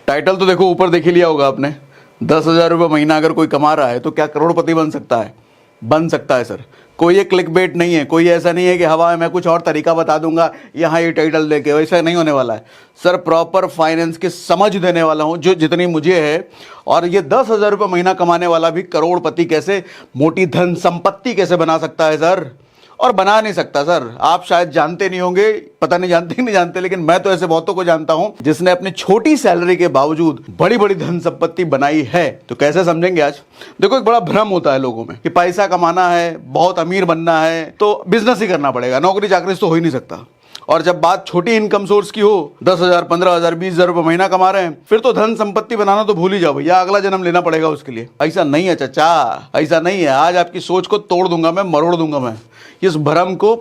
Title तो देखो, ऊपर देख ही लिया होगा आपने। 10,000 रुपये महीना अगर कोई कमा रहा है तो क्या करोड़पति बन सकता है? बन सकता है सर। कोई एक क्लिक बेट नहीं है, कोई ऐसा नहीं है कि हवा में मैं कुछ और तरीका बता दूंगा यहाँ ये टाइटल लेके, वैसा नहीं होने वाला है सर। प्रॉपर फाइनेंस की समझ देने वाला हूँ जो जितनी मुझे है। और ये 10,000 रुपये महीना कमाने वाला भी करोड़पति कैसे, मोटी धन संपत्ति कैसे बना सकता है सर? और बना नहीं सकता सर। आप शायद जानते नहीं होंगे, पता नहीं जानते नहीं जानते, लेकिन मैं तो ऐसे बहुतों को जानता हूं जिसने अपनी छोटी सैलरी के बावजूद बड़ी बड़ी धन संपत्ति बनाई है। तो कैसे समझेंगे आज? देखो, एक बड़ा भ्रम होता है लोगों में कि पैसा कमाना है, बहुत अमीर बनना है तो बिजनेस ही करना पड़ेगा, नौकरी चाकरी तो हो ही नहीं सकता। और जब बात छोटी इनकम सोर्स की हो, 10,000, 15,000, 20,000 रुपये महीना कमा रहे हैं, फिर तो धन संपत्ति बनाना तो भूल ही जाओ भैया, अगला जन्म लेना पड़ेगा उसके लिए। ऐसा नहीं है चाचा, ऐसा नहीं है। आज आपकी सोच को तोड़ दूंगा मैं, मरोड़ दूंगा मैं, इस भ्रम को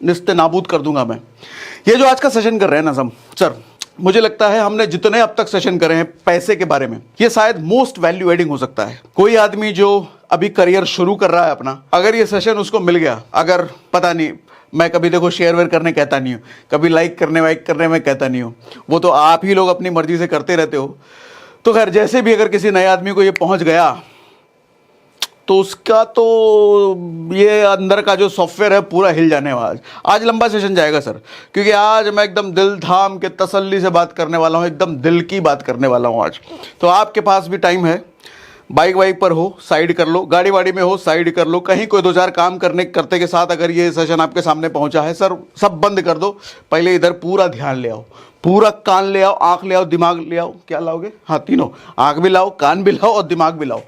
निस्ते नाबूद कर दूंगा मैं। ये जो आज का सेशन कर रहे हैं ना सर, मुझे लगता है हमने जितने अब तक सेशन करे हैं पैसे के बारे में, ये शायद मोस्ट वैल्यू एडिंग हो सकता है। कोई आदमी जो अभी करियर शुरू कर रहा है अपना, अगर ये सेशन उसको मिल गया, अगर पता नहीं, मैं कभी देखो शेयर वेयर करने कहता नहीं हूँ, कभी लाइक करने वाइक करने में कहता नहीं हूँ, वो तो आप ही लोग अपनी मर्जी से करते रहते हो। तो खैर, जैसे भी अगर किसी नए आदमी को ये पहुंच गया तो उसका तो ये अंदर का जो सॉफ्टवेयर है पूरा हिल जाने वाला। आज लंबा सेशन जाएगा सर, क्योंकि आज मैं एकदम दिल थाम के तसल्ली से बात करने वाला हूँ, एकदम दिल की बात करने वाला हूँ आज। तो आपके पास भी टाइम है, बाइक वाइक पर हो साइड कर लो, गाड़ी वाड़ी में हो साइड कर लो, कहीं कोई 2-4 काम करते के साथ अगर ये सेशन आपके सामने पहुंचा है सर, सब बंद कर दो। पहले इधर पूरा ध्यान ले आओ, पूरा कान ले आओ, आंख ले आओ, दिमाग ले आओ। क्या लाओगे? हाँ, तीनों, आंख भी लाओ, कान भी लाओ और दिमाग भी लाओ।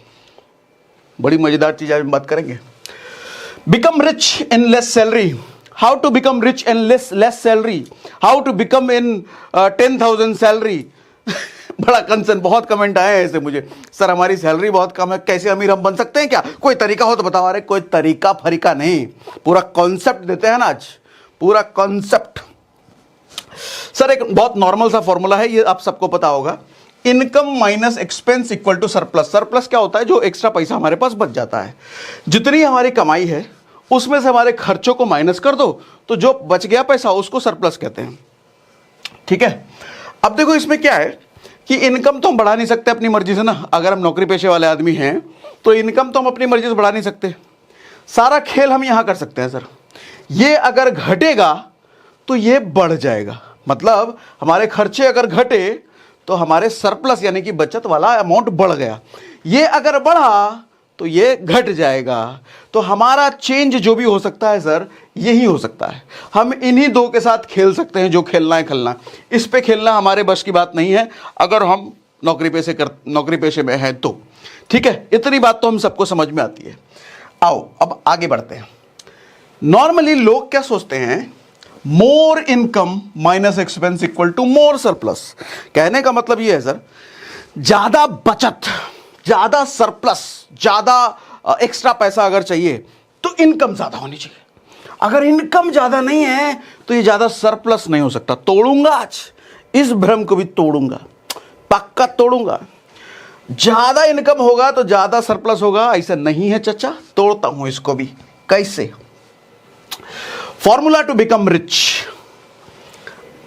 बड़ी मजेदार चीज आज बात करेंगे। Become rich in less salary, how to become rich in less salary, how to become in 10,000 salary. बड़ा कंसर्न, बहुत कमेंट आए हैं ऐसे मुझे, सर हमारी सैलरी बहुत कम है, कैसे अमीर हम बन सकते हैं, क्या कोई तरीका हो तो बताओ। अरे कोई तरीका फरीका नहीं, पूरा कॉन्सेप्ट देते हैं ना आज, पूरा कॉन्सेप्ट। सर एक बहुत नॉर्मल सा फॉर्मूला है, ये आप सबको पता होगा, income minus expense equal to surplus. Surplus क्या होता है? जो एक्स्ट्रा पैसा हमारे पास बच जाता है, जितनी हमारी कमाई है उसमें से हमारे खर्चों को माइनस कर दो, तो जो बच गया पैसा उसको सरप्लस कहते हैं। ठीक है, अब देखो इसमें क्या है कि इनकम तो हम बढ़ा नहीं सकते अपनी मर्जी से ना। अगर हम नौकरी पेशे वाले आदमी हैं तो इनकम तो हम अपनी मर्जी से बढ़ा नहीं सकते। सारा खेल हम यहां कर सकते हैं सर, ये अगर घटेगा तो ये बढ़ जाएगा, मतलब हमारे खर्चे अगर घटे तो हमारे सरप्लस यानी कि बचत वाला अमाउंट बढ़ गया, ये अगर बढ़ा तो ये घट जाएगा। तो हमारा चेंज जो भी हो सकता है सर, यही हो सकता है। हम इन्हीं दो के साथ खेल सकते हैं, जो खेलना है खेलना। इस पे खेलना हमारे बस की बात नहीं है अगर हम नौकरी पेशे में हैं तो। ठीक है, इतनी बात तो हम सबको समझ में आती है। आओ अब आगे बढ़ते हैं। नॉर्मली लोग क्या सोचते हैं, more income minus expense equal to more surplus. कहने का मतलब यह है सर, ज्यादा बचत, ज्यादा सरप्लस, ज्यादा एक्स्ट्रा पैसा अगर चाहिए तो इनकम ज्यादा होनी चाहिए। अगर इनकम ज्यादा नहीं है तो ये ज्यादा सरप्लस नहीं हो सकता। तोड़ूंगा आज इस भ्रम को भी, तोड़ूंगा, पक्का तोड़ूंगा। ज्यादा इनकम होगा तो ज्यादा सरप्लस होगा, ऐसा नहीं है चाचा। तोड़ता हूं इसको भी। कैसे? Formula to become rich,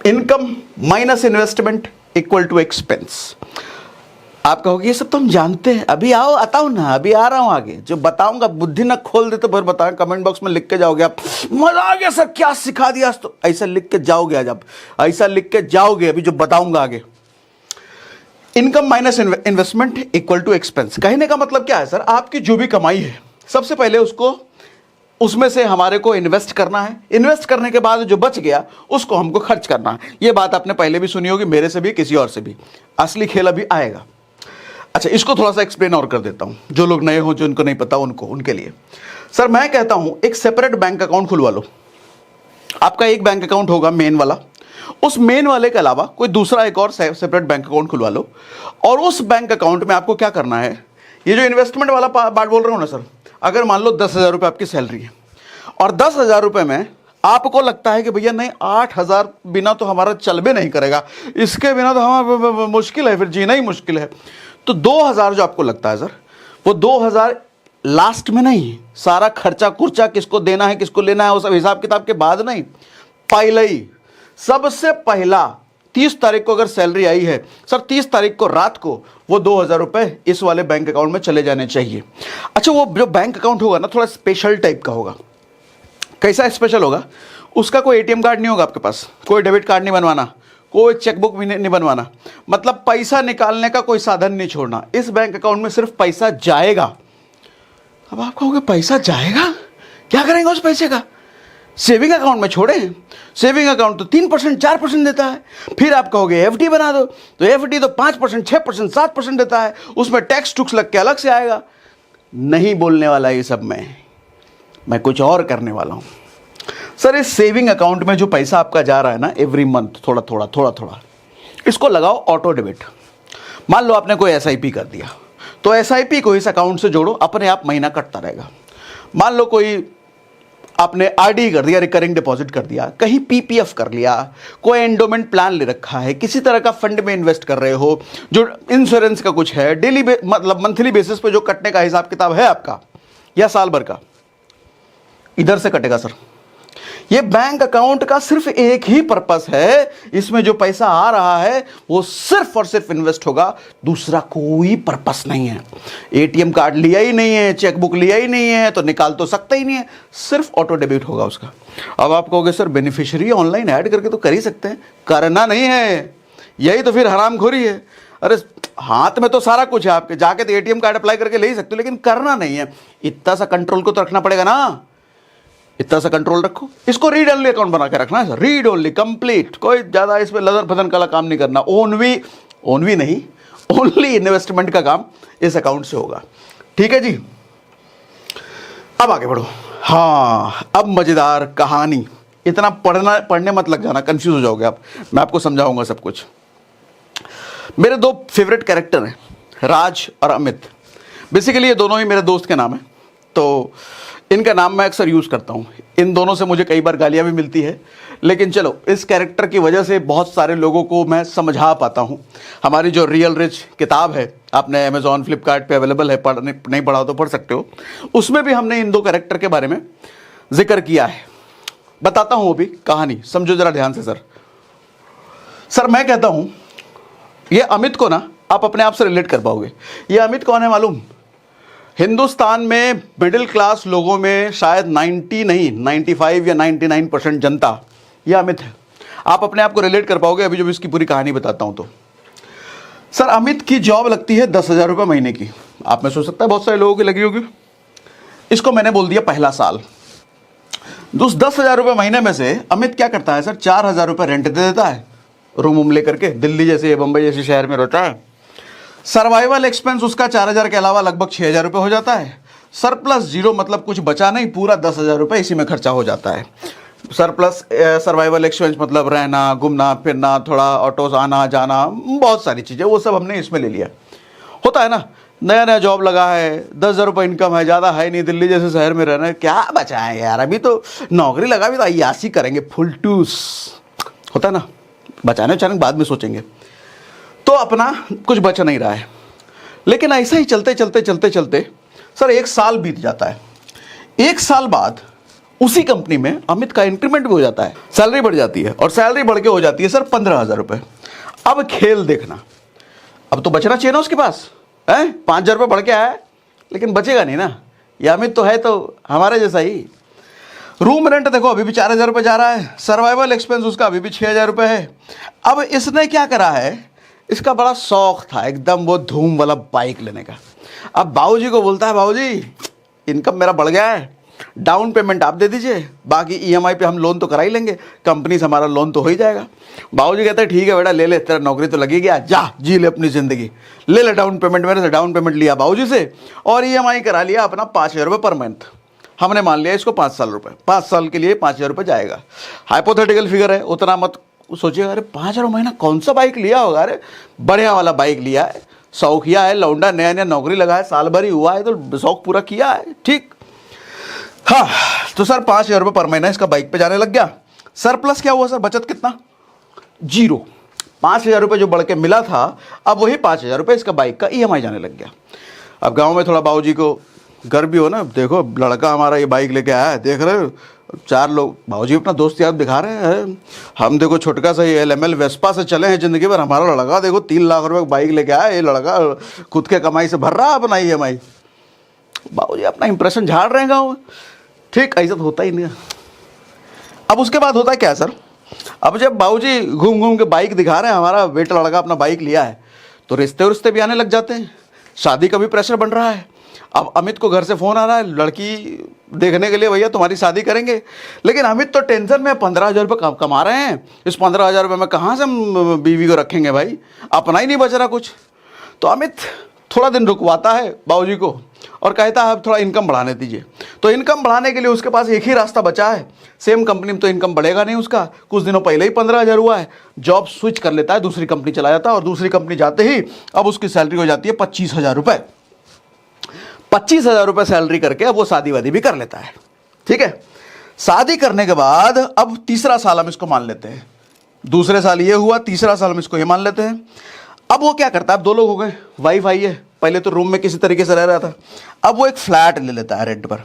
income minus investment equal to expense. आप कहोगे ये सब तो हम जानते हैं, अभी आओ, आता हूं ना, अभी आ रहा हूं आगे, जो बताऊंगा बुद्धि ना खोल दे तो फिर बताएं, कमेंट बॉक्स में लिख के जाओगे आप, मजा आ गया सर, क्या सिखा दिया आज तो। ऐसा लिख के जाओगे आज आप, ऐसा लिख के जाओगे अभी जो बताऊंगा आगे। Income minus investment equal to expense. कहने का मतलब क्या है सर, आपकी जो भी कमाई है सबसे पहले उसमें से हमारे को इन्वेस्ट करना है। इन्वेस्ट करने के बाद जो बच गया उसको हमको खर्च करना है। ये बात आपने पहले भी सुनी होगी, मेरे से भी, किसी और से भी। असली खेल अभी आएगा। अच्छा, इसको थोड़ा सा एक्सप्लेन और कर देता हूं, जो लोग नए हो, जो उनको नहीं पता उनके लिए। सर मैं कहता हूं एक सेपरेट बैंक अकाउंट खुलवा लो। आपका एक बैंक अकाउंट होगा मेन वाला, उस मेन वाले के अलावा कोई दूसरा एक और सेपरेट बैंक अकाउंट खुलवा लो। और उस बैंक अकाउंट में आपको क्या करना है, ये जो इन्वेस्टमेंट वाला बात बोल रहा हूं ना सर, अगर मान लो 10,000 रुपये आपकी सैलरी है और 10,000 रुपये में आपको लगता है कि भैया नहीं, 8,000 बिना तो हमारा चल भी नहीं करेगा, इसके बिना तो हमारा मुश्किल है, फिर जीना ही मुश्किल है। तो 2,000 जो आपको लगता है सर, वो 2,000 लास्ट में नहीं, सारा खर्चा कुर्चा किसको देना है किसको लेना है वो सब हिसाब किताब के बाद नहीं, पहले ही, सबसे पहला 30 तारीख को अगर सैलरी आई है सर, 30 तारीख को रात को वो 2,000 रुपये इस वाले बैंक अकाउंट में चले जाने चाहिए। अच्छा, वो जो बैंक अकाउंट होगा ना थोड़ा स्पेशल टाइप का होगा। कैसा स्पेशल होगा? उसका कोई एटीएम कार्ड नहीं होगा आपके पास, कोई डेबिट कार्ड नहीं बनवाना, कोई चेकबुक भी नहीं बनवाना, मतलब पैसा निकालने का कोई साधन नहीं छोड़ना। इस बैंक अकाउंट में सिर्फ पैसा जाएगा। अब आप कहोगे पैसा जाएगा, क्या करेंगे उस पैसे का? सेविंग अकाउंट में छोड़ें, सेविंग अकाउंट तो 3% 4% देता है। फिर आप कहोगे एफडी बना दो, तो एफडी तो 5% 6% 7% देता है, उसमें टैक्स टुक्स लग के अलग से आएगा। नहीं बोलने वाला ये सब मैं कुछ और करने वाला हूं। सर, इस सेविंग अकाउंट में जो पैसा आपका जा रहा है ना एवरी मंथ थोड़ा थोड़ा, इसको लगाओ ऑटो डेबिट। मान लो आपने कोई एसआईपी कर दिया, तो एसआईपी को इस अकाउंट से जोड़ो, अपने आप महीना कटता रहेगा। मान लो कोई आपने आरडी कर दिया, रिकरिंग डिपॉजिट कर दिया, कहीं पीपीएफ कर लिया, कोई एंडोमेंट प्लान ले रखा है, किसी तरह का फंड में इन्वेस्ट कर रहे हो, जो इंश्योरेंस का कुछ है, डेली मतलब मंथली बेसिस पे जो कटने का हिसाब किताब है आपका, या साल भर का, इधर से कटेगा सर। ये बैंक अकाउंट का सिर्फ एक ही पर्पस है, इसमें जो पैसा आ रहा है वो सिर्फ और सिर्फ इन्वेस्ट होगा, दूसरा कोई पर्पस नहीं है। एटीएम कार्ड लिया ही नहीं है, चेकबुक लिया ही नहीं है, तो निकाल तो सकता ही नहीं है, सिर्फ ऑटो डेबिट होगा उसका। अब आप कहोगे सर बेनिफिशियरी ऑनलाइन ऐड करके तो कर ही सकते हैं, करना नहीं है, यही तो फिर हरामखोरी है। अरे हाथ में तो सारा कुछ है आपके, जाके तो एटीएम कार्ड अप्लाई करके ले ही सकते हो, लेकिन करना नहीं है। इतना सा कंट्रोल को तो रखना पड़ेगा ना, इतना सा कंट्रोल रखो। इसको रीड ओनली अकाउंट बना के रखना है सर, रीड ओनली कंप्लीट, कोई ज्यादा इसमें लदर फदन का काम नहीं करना। ओनली नहीं, ओनली इन्वेस्टमेंट का काम इस अकाउंट से होगा। ठीक है जी, अब आगे बढ़ो। हाँ, अब मजेदार कहानी। इतना पढ़ने मत लग जाना, कंफ्यूज हो जाओगे आप, मैं आपको समझाऊंगा सब कुछ। मेरे दो फेवरेट कैरेक्टर हैं, राज और अमित। बेसिकली ये दोनों ही मेरे दोस्त के नाम हैं, तो इनका नाम मैं अक्सर यूज़ करता हूँ। इन दोनों से मुझे कई बार गालियाँ भी मिलती है, लेकिन चलो इस कैरेक्टर की वजह से बहुत सारे लोगों को मैं समझा पाता हूँ। हमारी जो रियल रिच किताब है, आपने अमेजॉन फ्लिपकार्ट पे अवेलेबल है, नहीं पढ़ा तो पढ़ सकते हो, उसमें भी हमने इन दो कैरेक्टर के बारे में जिक्र किया है। बताता हूँ अभी कहानी, समझो जरा ध्यान से सर मैं कहता हूँ ये अमित को ना आप अपने आप से रिलेट कर पाओगे। ये अमित कौन है मालूम? हिंदुस्तान में मिडिल क्लास लोगों में शायद 95 या 99% जनता यह अमित है। आप अपने आप को रिलेट कर पाओगे अभी जब इसकी पूरी कहानी बताता हूं तो। सर, अमित की जॉब लगती है 10,000 रुपये महीने की। आप में सोच सकता है बहुत सारे लोगों की लगी होगी। इसको मैंने बोल दिया पहला साल। उस 10,000 रुपये महीने में से अमित क्या करता है सर, 4,000 रुपये रेंट दे देता है, रूम लेकर के। दिल्ली जैसे बंबई जैसे शहर में रहता है। सर्वाइवल एक्सपेंस उसका 4,000 के अलावा लगभग 6,000 रुपये हो जाता है। सरप्लस जीरो, मतलब कुछ बचा नहीं, पूरा 10,000 रुपये इसी में खर्चा हो जाता है। सरप्लस सर्वाइवल एक्सपेंस मतलब रहना, घूमना फिरना, थोड़ा ऑटोस आना जाना, बहुत सारी चीज़ें, वो सब हमने इसमें ले लिया। होता है ना, नया नया जॉब लगा है, 10,000 रुपये इनकम है, ज़्यादा है नहीं, दिल्ली जैसे शहर में रहना है, क्या बचा है यार, अभी तो नौकरी लगा भी तो अय्यासी करेंगे, फुल टूस। होता है ना, बचाने उचाने बाद में सोचेंगे। तो अपना कुछ बच नहीं रहा है। लेकिन ऐसा ही चलते चलते सर 1 साल बीत जाता है। 1 साल बाद उसी कंपनी में अमित का इंक्रीमेंट भी हो जाता है, सैलरी बढ़ जाती है, और सैलरी बढ़ के हो जाती है सर 15,000 रुपये। अब खेल देखना, अब तो बचना चाहिए ना उसके पास है, 5,000 रुपये बढ़ के आया है, लेकिन बचेगा नहीं ना। ये अमित तो है तो हमारे जैसा ही। रूम रेंट देखो अभी भी 4,000 रुपये जा रहा है, सर्वाइवल एक्सपेंस उसका अभी भी 6,000 रुपये है। अब इसने क्या करा है, इसका बड़ा शौक था एकदम वो धूम वाला बाइक लेने का। अब बाबूजी को बोलता है, बाबूजी इनकम मेरा बढ़ गया है, डाउन पेमेंट आप दे दीजिए, बाकी ईएमआई पे हम लोन तो करा ही लेंगे, कंपनी से हमारा लोन तो हो ही जाएगा। बाबूजी कहते हैं ठीक है बेटा ले ले, तेरा नौकरी तो लगी गया, जा जी ले अपनी ज़िंदगी, ले ले डाउन पेमेंट। मेरे से डाउन पेमेंट लिया बाबूजी से और ईएमआई करा लिया अपना 5,000 रुपये पर मंथ। हमने मान लिया इसको 5 साल रुपये, 5 साल के लिए 5,000 रुपये जाएगा। हाइपोथेटिकल फिगर है, उतना मत सोचिएगा। अरे 5,000 महीना कौन सा बाइक लिया होगा? अरे बढ़िया वाला बाइक लिया है, शौकिया है, लौंडा नया नया नौकरी लगा है, साल भर ही हुआ है तो शौक पूरा किया है, ठीक। हाँ, तो सर 5,000 रुपये पर महीना इसका बाइक पे जाने लग गया। सरप्लस क्या हुआ सर, बचत कितना? 0। 5,000 रुपये जो बढ़ के मिला था, अब वही 5,000 रुपये इसका बाइक का ईएमआई जाने लग गया। अब गाँव में थोड़ा बाबूजी को गर्व भी हो ना, देखो लड़का हमारा ये बाइक लेके आया है, देख रहे हो, चार लोग भाऊजी अपना दोस्त यार दिखा रहे हैं, हम देखो छोटका सा ये LML वेस्पा से चले हैं ज़िंदगी भर, हमारा लड़का देखो 3 लाख रुपए बाइक लेके आया, ये लड़का खुद के कमाई से भर रहा है अपना EMI। भाऊजी अपना इंप्रेशन झाड़ रहे हैं गाँव में। ठीक, ऐसा तो होता ही नहीं। अब उसके बाद होता है क्या सर, अब जब बाबूजी घूम घूम के बाइक दिखा रहे हैं, हमारा बेटा लड़का अपना बाइक लिया है, तो रिश्ते भी आने लग जाते हैं, शादी का भी प्रेशर बन रहा है। अब अमित को घर से फ़ोन आ रहा है लड़की देखने के लिए, भैया तुम्हारी शादी करेंगे। लेकिन अमित तो टेंशन में 15,000 रुपये कमा रहे हैं, इस 15,000 रुपये में कहाँ से हम बीवी को रखेंगे भाई, अपना ही नहीं बच रहा कुछ। तो अमित थोड़ा दिन रुकवाता है बाबूजी को और कहता है अब थोड़ा इनकम बढ़ाने दीजिए। तो इनकम बढ़ाने के लिए उसके पास एक ही रास्ता बचा है, सेम कंपनी में तो इनकम बढ़ेगा नहीं उसका, कुछ दिनों पहले ही 15,000 हुआ है, जॉब स्विच कर लेता है, दूसरी कंपनी चला जाता है, और दूसरी कंपनी जाते ही अब उसकी सैलरी हो जाती है 25,000 रुपये। 25,000 रुपये सैलरी करके अब वो शादी वादी भी कर लेता है। ठीक है, शादी करने के बाद अब तीसरा साल हम इसको मान लेते हैं, दूसरे साल ये हुआ, तीसरा साल हम इसको ये मान लेते हैं। अब वो क्या करता है, अब 2 लोग हो गए, वाइफ आई है, पहले तो रूम में किसी तरीके से रह रहा था, अब वो एक फ्लैट ले लेता है रेंट पर।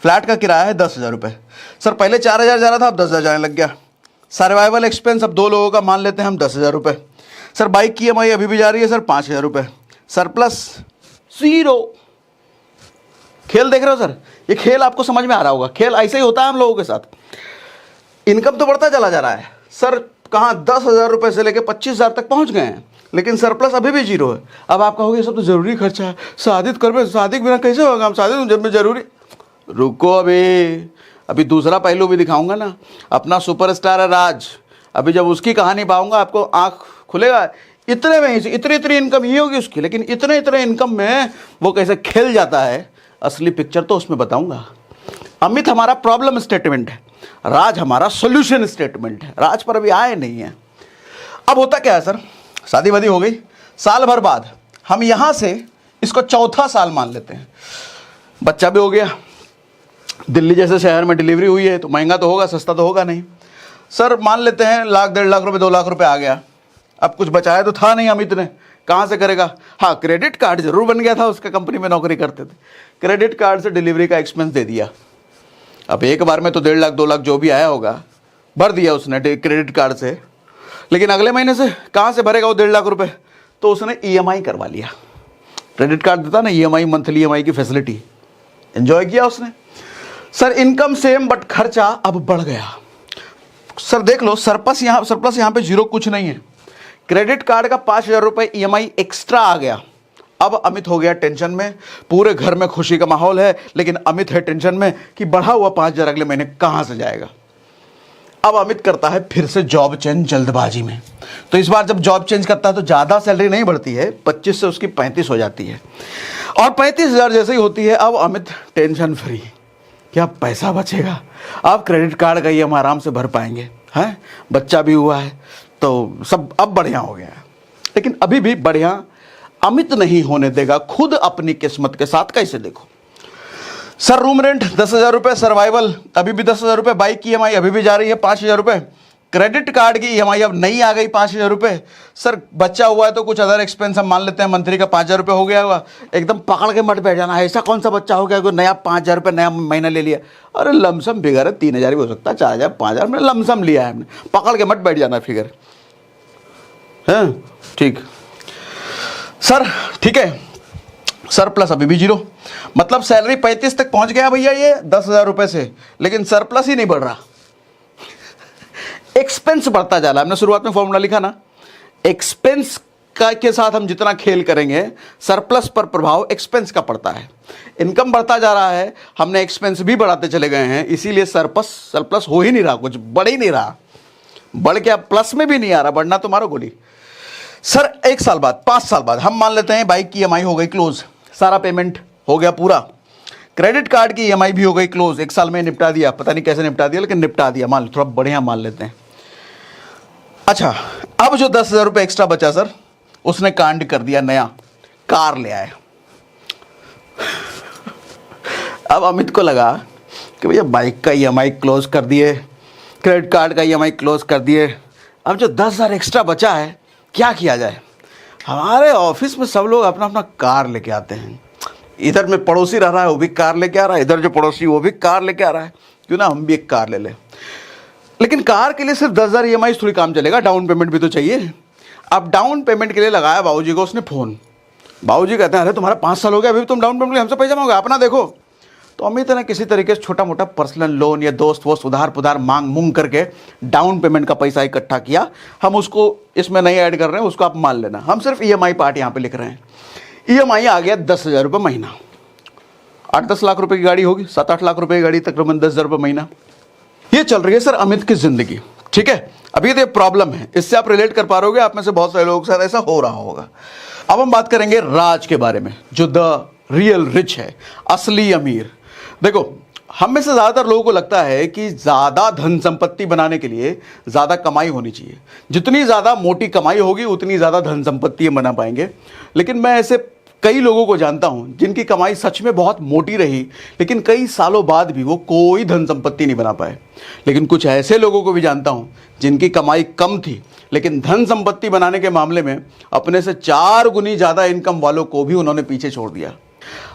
फ्लैट का किराया है 10,000 रुपये। सर पहले 4,000 जा रहा था, अब 10,000 जाने लग गया। सर्वाइवल एक्सपेंस अब 2 लोगों का मान लेते हैं हम 10,000 रुपये। सर बाइक की EMI अभी भी जा रही है सर 5,000 रुपये। सरप्लस 0। खेल देख रहे हो सर, ये खेल आपको समझ में आ रहा होगा, खेल ऐसे ही होता है हम लोगों के साथ। इनकम तो बढ़ता चला जा रहा है सर, कहाँ 10,000 रुपये से लेकर 25,000 तक पहुँच गए हैं, लेकिन सरप्लस अभी भी 0 है। अब आप कहोगे सब तो ज़रूरी खर्चा है, शादी कर, शादी के बिना कैसे होगा, हम शादी जब में ज़रूरी। रुको, अभी दूसरा पहलू भी दिखाऊंगा ना। अपना सुपरस्टार है राज, अभी जब उसकी कहानी पाऊंगा आपको आँख खुलेगा। इतने में ही इतनी इनकम ही होगी उसकी, लेकिन इतने इनकम में वो कैसे खेल जाता है, असली पिक्चर तो उसमें बताऊंगा। अमित हमारा प्रॉब्लम स्टेटमेंट है, राज हमारा सोल्यूशन स्टेटमेंट है। राज पर अभी आए नहीं है। अब होता क्या है सर, शादी वादी हो गई, साल भर बाद हम यहाँ से इसको चौथा साल मान लेते हैं, बच्चा भी हो गया, दिल्ली जैसे शहर में डिलीवरी हुई है, तो महंगा तो होगा, सस्ता तो होगा नहीं। सर मान लेते हैं 1,00,000 1.5 लाख रुपए 2 लाख रुपए आ गया। अब कुछ बचाया तो था नहीं अमित ने, कहाँ से करेगा। हाँ, क्रेडिट कार्ड जरूर बन गया था, उसका कंपनी में नौकरी करते थे, क्रेडिट कार्ड से डिलीवरी का एक्सपेंस दे दिया। अब एक बार में तो 1.5 लाख 2 लाख जो भी आया होगा भर दिया उसने क्रेडिट कार्ड से, लेकिन अगले महीने से कहाँ से भरेगा वो 1.5 लाख रुपए, तो उसने EMI करवा लिया। क्रेडिट कार्ड देता ना EMI, मंथली EMI की फैसिलिटी एंजॉय किया उसने। सर इनकम सेम बट खर्चा अब बढ़ गया। सर देख लो, सरप्लस यहाँ पे 0 कुछ नहीं है। क्रेडिट कार्ड का 5,000 रुपये EMI एक्स्ट्रा आ गया। अब अमित हो गया टेंशन में, पूरे घर में खुशी का माहौल है, लेकिन अमित है टेंशन में कि बढ़ा हुआ 5,000 अगले महीने कहाँ से जाएगा। अब अमित करता है फिर से जॉब चेंज जल्दबाजी में। तो इस बार जब जॉब चेंज करता है तो ज़्यादा सैलरी नहीं बढ़ती है, 25 से उसकी 35 हो जाती है, और 35,000 जैसे ही होती है अब अमित टेंशन फ्री, क्या पैसा बचेगा, अब क्रेडिट कार्ड का EMI आराम से भर पाएंगे, हैं, बच्चा भी हुआ है तो सब अब बढ़िया हो गया है। लेकिन अभी भी बढ़िया अमित नहीं होने देगा, खुद अपनी किस्मत के साथ। कैसे देखो सर, रूम रेंट 10,000 रुपये, सर्वाइवल अभी भी 10,000 रुपये, बाइक की EMI अभी भी जा रही है 5,000 रुपये, क्रेडिट कार्ड की EMI अब नई आ गई 5,000 रुपये। सर बच्चा हुआ है तो कुछ अदर एक्सपेंस हम मान लेते हैं, मंथली का 5,000 रुपये हो गया होगा। एकदम पकड़ के मत बैठ जाना, ऐसा कौन सा बच्चा हो गया कोई नया 5,000 रुपये नया महीना ले लिया। अरे लमसम फिगर है, 3,000 भी हो सकता है, 4,000 5,000 में लमसम लिया है हमने, पकड़ के मत बैठ जाना फिगर है। ठीक सर, ठीक है। सरप्लस अभी भी 0, मतलब सैलरी 35 तक पहुंच गया भैया ये 10,000 रुपये से, लेकिन सरप्लस ही नहीं बढ़ रहा, एक्सपेंस बढ़ता जा रहा है। हमने शुरुआत में फॉर्मूला लिखा ना, एक्सपेंस का के साथ हम जितना खेल करेंगे, सरप्लस पर प्रभाव एक्सपेंस का पड़ता है। इनकम बढ़ता जा रहा है, हमने एक्सपेंस भी बढ़ाते चले गए हैं, इसीलिए सरप्लस हो ही नहीं रहा, कुछ बढ़ ही नहीं रहा, बढ़ के अब प्लस में भी नहीं आ रहा, बढ़ना तो मारो गोली। सर 1 साल बाद, 5 साल बाद हम मान लेते हैं बाइक की EMI हो गई क्लोज, सारा पेमेंट हो गया पूरा, क्रेडिट कार्ड की EMI भी हो गई क्लोज, 1 साल में निपटा दिया, पता नहीं कैसे निपटा दिया, लेकिन निपटा दिया, मान थोड़ा बढ़िया मान लेते हैं। अच्छा, अब जो 10,000 रुपये एक्स्ट्रा बचा सर, उसने कांड कर दिया, नया कार ले आया। अब अमित को लगा कि भैया बाइक का EMI क्लोज कर दिए, क्रेडिट कार्ड का EMI क्लोज कर दिए, अब जो 10,000 एक्स्ट्रा बचा है क्या किया जाए। हमारे ऑफिस में सब लोग अपना अपना कार लेके आते हैं, इधर में पड़ोसी रह रहा है वो भी कार लेके आ रहा है, इधर जो पड़ोसी वो भी कार लेके आ रहा है, क्यों ना हम भी एक कार ले लें। लेकिन कार के लिए सिर्फ 10,000 EMI थोड़ी काम चलेगा, डाउन पेमेंट भी तो चाहिए। अब डाउन पेमेंट के लिए लगाया बाबूजी को उसने फ़ोन। बाबूजी कहते हैं अरे तुम्हारा 5 साल हो गया, अभी तुम डाउन पेमेंट हमसे पैसा मांगोगे, अपना देखो। तो अमित ने किसी तरीके से छोटा मोटा पर्सनल लोन या दोस्त वोस्त उधार पुधार मांग मूंग करके डाउन पेमेंट का पैसा इकट्ठा किया। हम उसको इसमें नहीं ऐड कर रहे हैं, उसको आप मान लेना, हम सिर्फ EMI पार्ट यहाँ पे लिख रहे हैं। EMI आ गया 10,000 रुपये महीना। 8-10 लाख रुपए की गाड़ी होगी, 7-8 लाख रुपए की गाड़ी, तकरीबन 10,000 रुपये महीना। ये चल रही है सर अमित की जिंदगी, ठीक है। अभी तो ये प्रॉब्लम है, इससे आप रिलेट कर पा रहे होगे, आप में से बहुत सारे लोगों के साथ ऐसा हो रहा होगा। अब हम बात करेंगे राज के बारे में, जो द रियल रिच है, असली अमीर। देखो, हम में से ज़्यादातर लोगों को लगता है कि ज़्यादा धन संपत्ति बनाने के लिए ज़्यादा कमाई होनी चाहिए, जितनी ज़्यादा मोटी कमाई होगी उतनी ज़्यादा धन संपत्ति बना पाएंगे। लेकिन मैं ऐसे कई लोगों को जानता हूं जिनकी कमाई सच में बहुत मोटी रही, लेकिन कई सालों बाद भी वो कोई धन संपत्ति नहीं बना पाए। लेकिन कुछ ऐसे लोगों को भी जानता हूं जिनकी कमाई कम थी, लेकिन धन संपत्ति बनाने के मामले में अपने से 4 गुनी ज़्यादा इनकम वालों को भी उन्होंने पीछे छोड़ दिया।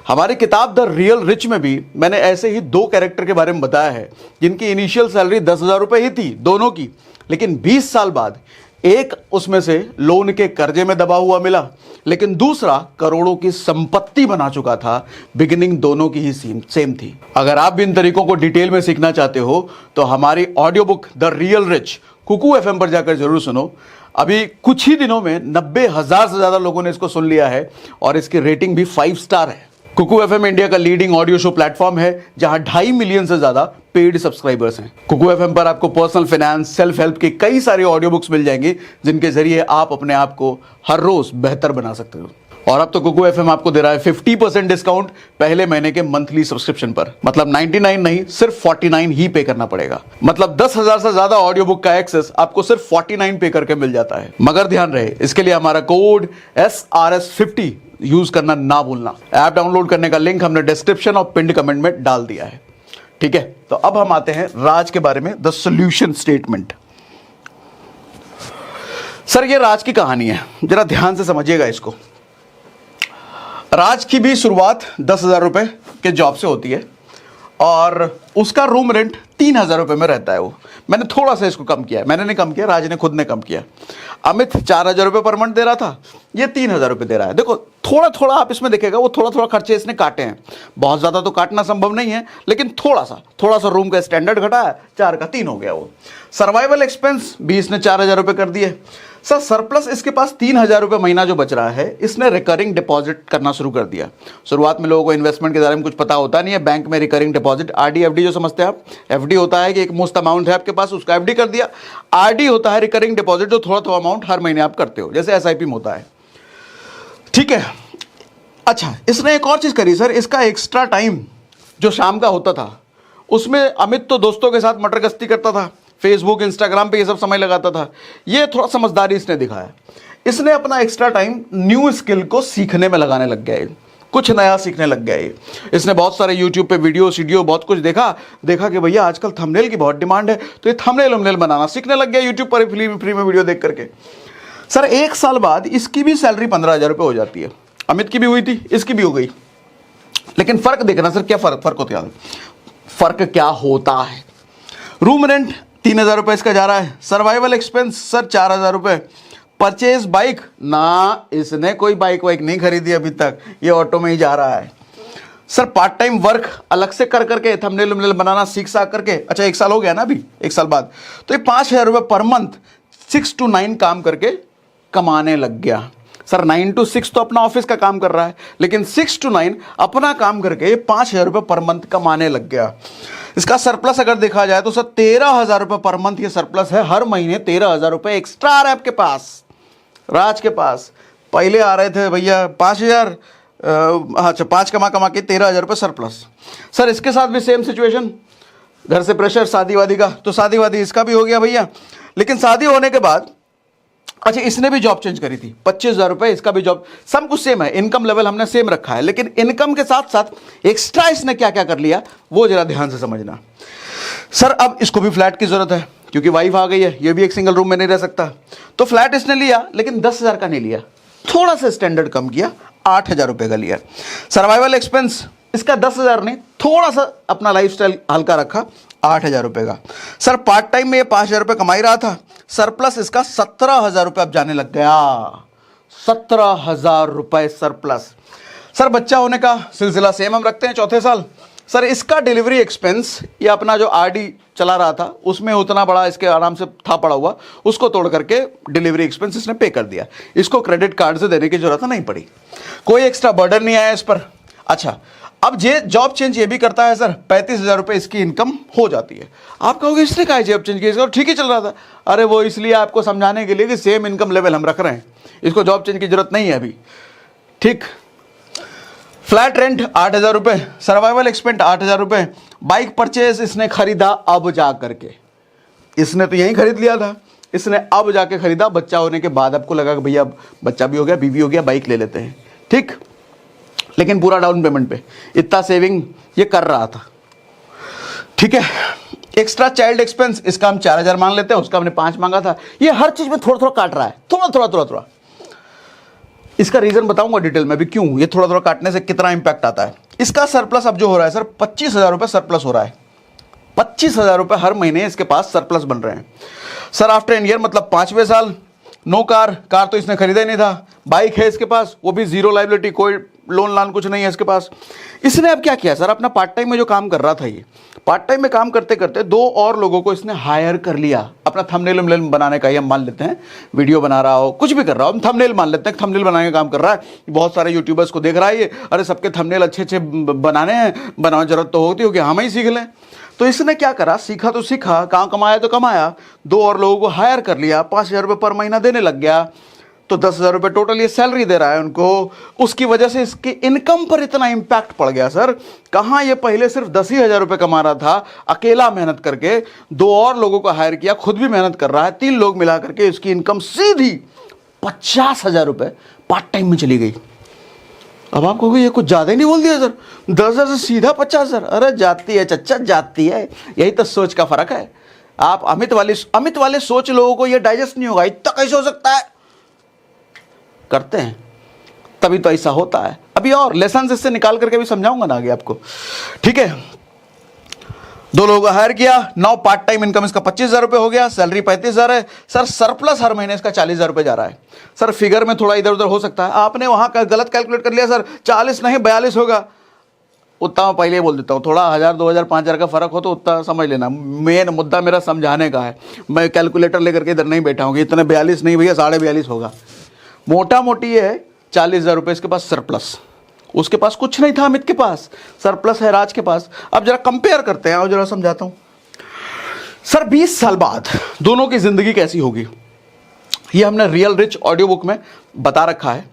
हमारी किताब द रियल रिच में भी मैंने ऐसे ही 2 कैरेक्टर के बारे में बताया है जिनकी इनिशियल सैलरी 10,000 रुपये ही थी दोनों की, लेकिन 20 साल बाद एक उसमें से लोन के कर्जे में दबा हुआ मिला, लेकिन दूसरा करोड़ों की संपत्ति बना चुका था। बिगिनिंग दोनों की ही सेम थी। अगर आप भी इन तरीकों को डिटेल में सीखना चाहते हो तो हमारी audio book the real rich Kuku FM पर जाकर जरूर सुनो। अभी कुछ ही दिनों में 90,000 से ज्यादा लोगों ने इसको सुन लिया है और इसकी रेटिंग भी 5 स्टार है। कुकू FM इंडिया का लीडिंग ऑडियो शो प्लेटफॉर्म है जहां 2.5 मिलियन से ज्यादा पेड सब्सक्राइबर्स हैं। कुकू FM पर आपको पर्सनल फाइनेंस, सेल्फ हेल्प की कई सारी ऑडियो बुक्स मिल जाएंगी जिनके जरिए आप अपने आप को हर रोज बेहतर बना सकते हो। और अब तो कुकू FM आपको दे रहा है 50% डिस्काउंट पहले महीने के मंथली सब्सक्रिप्शन पर। मतलब 99 नहीं, सिर्फ 49 ही पे करना पड़ेगा। मतलब 10,000 से ज्यादा ऑडियो बुक का एक्सेस आपको सिर्फ 49 पे करके मिल जाता है। मगर ध्यान रहे, इसके लिए हमारा कोड SRS50 यूज करना ना भूलना। ऐप डाउनलोड करने का लिंक हमने डिस्क्रिप्शन और पिंड कमेंट में डाल दिया है, ठीक है। तो अब हम आते हैं राज के बारे में, द सोल्यूशन स्टेटमेंट। सर ये राज की कहानी है, जरा ध्यान से समझिएगा इसको। राज की भी शुरुआत 10,000 रुपए के जॉब से होती है और उसका रूम रेंट 3,000 रुपये में रहता है। वो मैंने थोड़ा सा इसको कम किया है, मैंने नहीं कम किया, राज ने खुद ने कम किया। अमित 4,000 रुपये पर मंथ दे रहा था, ये 3,000 रुपये दे रहा है। देखो थोड़ा थोड़ा आप इसमें देखेगा, वो थोड़ा थोड़ा खर्चे इसने काटे हैं। बहुत ज़्यादा तो काटना संभव नहीं है, लेकिन थोड़ा सा रूम का स्टैंडर्ड घटा है, 4 का 3 हो गया। वो सर्वाइवल एक्सपेंस भी इसने 4,000 रुपये कर दिए। सर सरप्लस इसके पास 3,000 रुपये महीना जो बच रहा है, इसने रिकरिंग डिपॉजिट करना शुरू कर दिया। शुरुआत में लोगों को इन्वेस्टमेंट के बारे में कुछ पता होता नहीं है। बैंक में रिकरिंग डिपॉजिट, RD FD जो समझते हैं आप, FD होता है कि एक मुफ्त अमाउंट है आपके पास, उसका FD कर दिया। RD होता है रिकरिंग डिपॉजिट, जो थोड़ा थोड़ा अमाउंट हर महीने आप करते हो, जैसे SIP में होता है, ठीक है। अच्छा, इसने एक और चीज़ करी सर, इसका एक्स्ट्रा टाइम जो शाम का होता था उसमें अमित तो दोस्तों के साथ मटर गश्ती करता था, फेसबुक इंस्टाग्राम पे ये सब समय लगाता था। ये थोड़ा समझदारी इसने दिखाया, इसने अपना एक्स्ट्रा टाइम न्यू स्किल को सीखने में लगाने लग गया है, कुछ नया सीखने लग गया है। इसने बहुत सारे यूट्यूब पे वीडियो बहुत कुछ देखा कि भैया आजकल थंबनेल की बहुत डिमांड है, तो ये थंबनेल बनाना सीखने लग गया यूट्यूब पर फ्री में वीडियो देख करके। सर 1 साल बाद इसकी भी सैलरी 15,000 रुपये हो जाती है। अमित की भी हुई थी, इसकी भी हो गई। लेकिन फर्क देखना सर, क्या फर्क होता है? फर्क क्या होता है? रूम रेंट 3,000 रुपये इसका जा रहा है। सर्वाइवल एक्सपेंस सर 4,000 रुपये। परचेज बाइक ना, इसने कोई बाइक वाइक नहीं खरीदी अभी तक, ये ऑटो में ही जा रहा है। सर पार्ट टाइम वर्क अलग से कर करके थंबनेल बनाना सीख करके, अच्छा 1 साल हो गया ना अभी, 1 साल बाद, तो ये 5,000 रुपये पर मंथ 6 to 9 काम करके कमाने लग गया। सर 9 to 6 तो अपना ऑफिस का काम कर रहा है, लेकिन 6 to 9 अपना काम करके 5,000 रुपये पर मंथ कमाने लग गया। इसका सरप्लस अगर देखा जाए तो सर 13,000 रुपये पर मंथ ये सरप्लस है। हर महीने 13,000 रुपये एक्स्ट्रा आ रहा है आपके पास, राज के पास। पहले आ रहे थे भैया 5,000, अच्छा 5 कमा के 13,000 रुपये सरप्लस। सर इसके साथ भी सेम सिचुएशन, घर से प्रेशर शादी वादी का, तो शादी वादी इसका भी हो गया भैया। लेकिन शादी होने के बाद, अच्छा इसने भी जॉब चेंज करी थी, 25,000 रुपये, इसका भी जॉब, सब कुछ सेम है, इनकम लेवल हमने सेम रखा है, लेकिन इनकम के साथ साथ एक्स्ट्रा इसने क्या क्या कर लिया वो जरा ध्यान से समझना। सर अब इसको भी फ्लैट की जरूरत है क्योंकि वाइफ आ गई है, ये भी एक सिंगल रूम में नहीं रह सकता, तो फ्लैट इसने लिया, लेकिन 10,000 का नहीं लिया, थोड़ा सा स्टैंडर्ड कम किया, 8,000 रुपये का लिया। सर्वाइवल एक्सपेंस इसका 10,000 नहीं, थोड़ा सा अपना लाइफस्टाइल हल्का रखा, 8,000 रुपये का। सर पार्ट टाइम में ये 5,000 रुपये कमाई रहा था, सरप्लस इसका 17,000 रुपये अब जाने लग गया। 17,000 रुपये सरप्लस। सर बच्चा होने का सिलसिला सेम हम रखते हैं, चौथे साल। सर इसका डिलीवरी एक्सपेंस, ये अपना जो आरडी चला रहा था उसमें उतना बड़ा इसके आराम से था पड़ा हुआ, उसको तोड़ करके डिलीवरी एक्सपेंस इसने पे कर दिया। इसको क्रेडिट कार्ड से देने की जरूरत नहीं पड़ी, कोई एक्स्ट्रा बर्डन नहीं आया इस पर। अच्छा, अब ये जॉब चेंज ये भी करता है सर, 35,000 रुपये इसकी इनकम हो जाती है। आप कहोगे इसने कहा जॉब चेंज किया, ठीक ही चल रहा था। अरे वो इसलिए आपको समझाने के लिए कि सेम इनकम लेवल हम रख रहे हैं, इसको जॉब चेंज की जरूरत नहीं है अभी, ठीक। फ्लैट रेंट 8,000 रुपये, सर्वाइवल एक्सपेंस 8,000 रुपये। बाइक परचेज इसने खरीदा अब जा करके, इसने तो यहीं खरीद लिया था, इसने अब जाके खरीदा बच्चा होने के बाद। आपको लगा कि भैया बच्चा भी हो गया, बीवी हो गया, बाइक ले लेते हैं, ठीक। लेकिन पूरा डाउन पेमेंट पे इतना सेविंग ये कर रहा था, ठीक है। एक्स्ट्रा चाइल्ड एक्सपेंस इसका हम 4,000 मान लेते हैं, उसका हमने 5 मांगा था। ये हर चीज में थोड़ा थोड़ा काट रहा है, थोड़ा। इसका रीजन बताऊंगा डिटेल में भी क्यों ये थोड़ा थोड़ा काटने से कितना इंपैक्ट आता है। इसका सरप्लस अब जो हो रहा है सर 25,000 रुपये सरप्लस हो रहा है। 25,000 रुपये हर महीने इसके पास सरप्लस बन रहे हैं सर। आफ्टर एन ईयर मतलब 5वें साल। नो कार तो इसने खरीदा ही नहीं था। बाइक है इसके पास, वो भी जीरो लाइबिलिटी, कोई लोन लान कुछ नहीं है इसके पास। इसने अब क्या किया सर, अपना पार्ट टाइम में जो काम कर रहा था, ये पार्ट टाइम में काम करते करते 2 और लोगों को इसने हायर कर लिया अपना थंबनेल बनाने का। ये हम मान लेते हैं वीडियो बना रहा हो, कुछ भी कर रहा हो, हम थंबनेल मान लेते हैं, थंबनेल बनाने का काम कर रहा है। बहुत सारे यूट्यूबर्स को देख रहा है ये, अरे सबके थंबनेल अच्छे बनाने हैं, बनाने जरूरत तो होती हो कि हम ही सीख लें। तो इसने क्या करा, सीखा तो सीखा, कहाँ कमाया तो कमाया, 2 और लोगों को हायर कर लिया, 5,000 रुपये पर महीना देने लग गया, तो 10,000 रुपये टोटल ये सैलरी दे रहा है उनको। उसकी वजह से इसकी इनकम पर इतना इम्पैक्ट पड़ गया सर। कहाँ ये पहले सिर्फ 10,000 रुपये कमा रहा था अकेला मेहनत करके, 2 और लोगों को हायर किया, खुद भी मेहनत कर रहा है, 3 लोग मिला करके इसकी इनकम सीधी 50,000 रुपये पार्ट टाइम में चली गई। अब आप कहोगे ये कुछ ज़्यादा ही नहीं बोल दिया सर, 10,000 से सीधा 50,000। अरे जाती है चच्चा, जाती है, यही तो सोच का फर्क है। आप अमित वाले सोच लोगों को ये डाइजेस्ट नहीं होगा, इतना कैसे हो सकता है, करते हैं तभी तो ऐसा होता है। अभी और लेसन इससे निकाल करके भी समझाऊंगा ना आगे आपको, ठीक है। 2 लोगों को हायर किया, 9 पार्ट टाइम इनकम इसका 25,000 रुपये हो गया, सैलरी 35,000 है सर। सरप्लस हर महीने इसका 40,000 रुपये जा रहा है सर। फिगर में थोड़ा इधर उधर हो सकता है, आपने वहां का गलत कैलकुलेट कर लिया सर, 40 नहीं 42 होगा। उतना मैं पहले ही बोल देता हूँ, थोड़ा 1,000 2,000 5,000 का फर्क हो तो उतना समझ लेना। मेन मुद्दा मेरा समझाने का है, मैं कैलकुलेटर लेकर के इधर नहीं बैठा हूँ, इतने 42 नहीं भैया 42.5 होगा। मोटा मोटी है 40,000 रुपये इसके पास सरप्लस। उसके पास कुछ नहीं था, अमित के पास सरप्लस है, राज के पास। अब जरा कंपेयर करते हैं और जरा समझाता हूं सर। 20 साल बाद दोनों की जिंदगी कैसी होगी, ये हमने रियल रिच ऑडियो बुक में बता रखा है,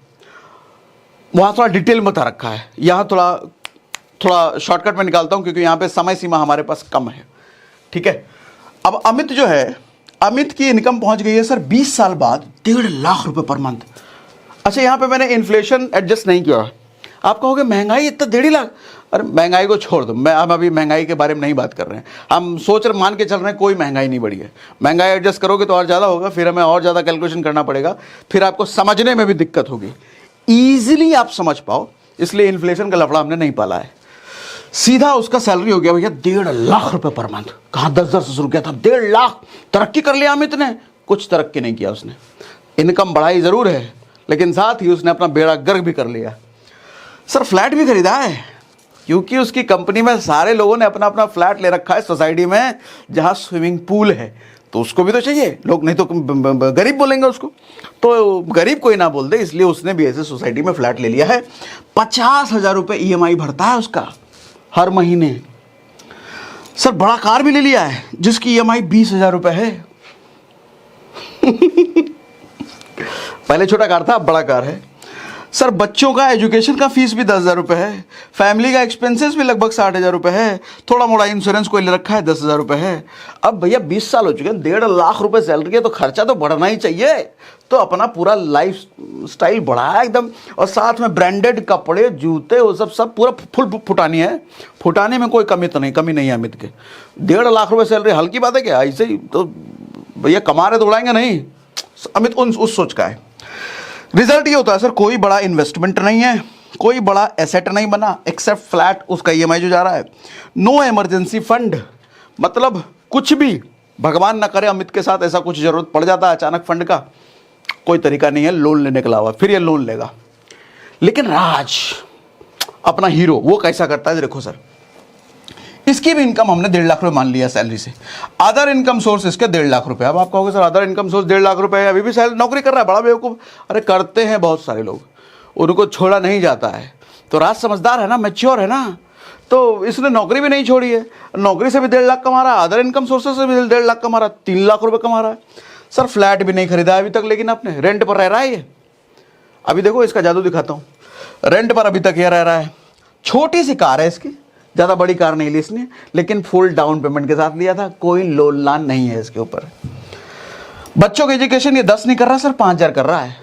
वहां थोड़ा डिटेल में बता रखा है। यहां थोड़ा शॉर्टकट में निकालता हूं क्योंकि यहां पे समय सीमा हमारे पास कम है, ठीक है। अब अमित जो है, अमित की इनकम पहुंच गई है सर 20 साल बाद 1.5 लाख रुपए पर मंथ। अच्छा, यहां पे मैंने इन्फ्लेशन एडजस्ट नहीं किया। आप कहोगे महंगाई इतना 1.5 लाख, अरे महंगाई को छोड़ दो, हम अभी महंगाई के बारे में नहीं बात कर रहे हैं। हम मान के चल रहे हैं कोई महंगाई नहीं बढ़ी है। महंगाई एडजस्ट करोगे तो और ज़्यादा होगा, फिर हमें और ज़्यादा कैलकुलेशन करना पड़ेगा, फिर आपको समझने में भी दिक्कत होगी, ईजिली आप समझ पाओ, इसलिए इन्फ्लेशन का लफड़ा हमने नहीं पाला है। सीधा उसका सैलरी हो गया भैया 1.5 लाख रुपए पर मंथ। कहाँ 10,000 से शुरू किया था, 1.5 लाख। तरक्की कर लिया अमित ने? कुछ तरक्की नहीं किया उसने। इनकम बढ़ाई जरूर है, लेकिन साथ ही उसने अपना बेड़ा गर्क भी कर लिया सर। फ्लैट भी खरीदा है, क्योंकि उसकी कंपनी में सारे लोगों ने अपना अपना फ्लैट ले रखा है सोसाइटी में, जहां स्विमिंग पूल है, तो उसको भी तो चाहिए लोग, नहीं तो गरीब बोलेंगे उसको, तो गरीब कोई ना बोल दे, इसलिए उसने भी ऐसे सोसाइटी में फ्लैट ले लिया है। 50,000 रुपये EMI भरता है उसका हर महीने सर। बड़ा कार भी ले लिया है जिसकी EMI 20,000 रुपये है। पहले छोटा कार था, अब बड़ा कार है सर। बच्चों का एजुकेशन का फीस भी 10,000 रुपये है। फैमिली का एक्सपेंसेस भी लगभग 60,000 रुपये है। थोड़ा मोड़ा इंश्योरेंस कोई ले रखा है, 10,000 रुपये है। अब भैया 20 साल हो चुके हैं, 1.5 लाख रुपए सैलरी है, तो खर्चा तो बढ़ना ही चाहिए। तो अपना पूरा लाइफ स्टाइल बढ़ाया एकदम, और साथ में ब्रांडेड कपड़े, जूते, वो सब पूरा फुल फुटानी है। फुटाने में कोई कमी नहीं है अमित के। 1.5 लाख रुपये सैलरी हल्की बात है क्या? ऐसे ही तो भैया कमा रहे तो उड़ाएंगे नहीं। अमित उस सोच का है। रिजल्ट ये होता है सर, कोई बड़ा इन्वेस्टमेंट नहीं है, कोई बड़ा एसेट नहीं बना एक्सेप्ट फ्लैट उसका ईएमआई जो जा रहा है। नो इमरजेंसी फंड, मतलब कुछ भी भगवान ना करे अमित के साथ ऐसा कुछ जरूरत पड़ जाता है अचानक फंड का, कोई तरीका नहीं है लोन लेने के अलावा, फिर ये लोन लेगा। लेकिन राज अपना हीरो वो कैसा करता है देखो सर, इसकी भी इनकम हमने 1.5 लाख रुपए मान लिया सैलरी से, अदर इनकम सोर्स इसके 1.5 लाख रुपए। अब आप कहोगे sir other income source 1.5 lakh रुपए है, अभी भी नौकरी कर रहा है, बड़ा बेवकूफ। अरे करते हैं बहुत सारे लोग, उनको छोड़ा नहीं जाता है। तो राज समझदार है ना, मैच्योर है ना, तो इसने नौकरी भी नहीं छोड़ी है, नौकरी से भी 1.5 लाख कमा रहा है, अदर इनकम सोर्सेज से भी 1.5 लाख कमा रहा है, 3 लाख रुपए कमा रहा है। सर फ्लैट भी नहीं खरीदा अभी तक, लेकिन आपने रेंट पर रह रहा है ये। अभी देखो इसका जादू दिखाता हूँ, रेंट पर अभी तक ये रह रहा है। छोटी सी कार है इसकी, ज़्यादा बड़ी कार नहीं ली इसने, लेकिन फुल डाउन पेमेंट के साथ लिया था, कोई लोन लान नहीं है इसके ऊपर। बच्चों की एजुकेशन ये 10 नहीं कर रहा सर, 5,000 कर रहा है।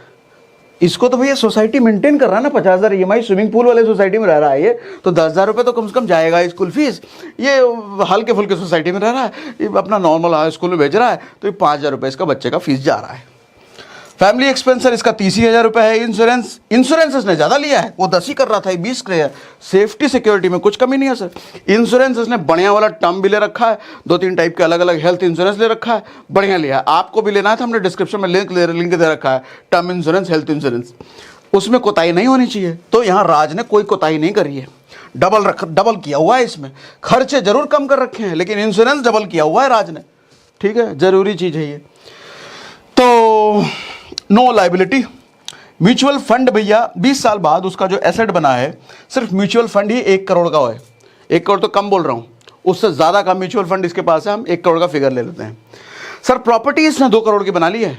इसको तो भैया सोसाइटी मेंटेन कर रहा है ना, 50,000 ईएमआई, स्विमिंग पूल वाले सोसाइटी में रह रहा है ये, तो 10,000 रुपये तो कम से कम जाएगा स्कूल फीस। ये हल्के फुल्के सोसाइटी में रह रहा है, ये अपना नॉर्मल हाई स्कूल में भेज रहा है, तो ये 5,000 रुपये इसका बच्चे का फीस जा रहा है। फैमिली एक्सपेंस सर इसका 30,000 रुपये है। इंश्योरेंस इसने ज़्यादा लिया है, वो 10 ही कर रहा था, 20 कर है। सेफ्टी सिक्योरिटी में कुछ कमी नहीं है सर। इंश्योरेंस इसने बढ़िया वाला टर्म भी ले रखा है, 2-3 टाइप के अलग अलग हेल्थ इंश्योरेंस ले रखा है, बढ़िया लिया है। आपको भी लेना है तो हमने डिस्क्रिप्शन में लिंक दे रखा है, टर्म इंश्योरेंस, हेल्थ इंश्योरेंस, उसमें कोताही नहीं होनी चाहिए। तो यहाँ राज ने कोई कोताही नहीं करी है, डबल किया हुआ है इसमें। खर्चे जरूर कम कर रखे हैं, लेकिन इंश्योरेंस डबल किया हुआ है राज ने, ठीक है, जरूरी चीज़ है ये। तो नो लाइबिलिटी। म्यूचुअल फंड भैया 20 साल बाद उसका जो एसेट बना है, सिर्फ म्यूचुअल फंड ही 1 करोड़ का है। 1 करोड़ तो कम बोल रहा हूँ, उससे ज़्यादा का म्यूचुअल फंड इसके पास है। हम 1 करोड़ का फिगर ले लेते हैं। सर प्रॉपर्टी इसने 2 करोड़ की बना ली है।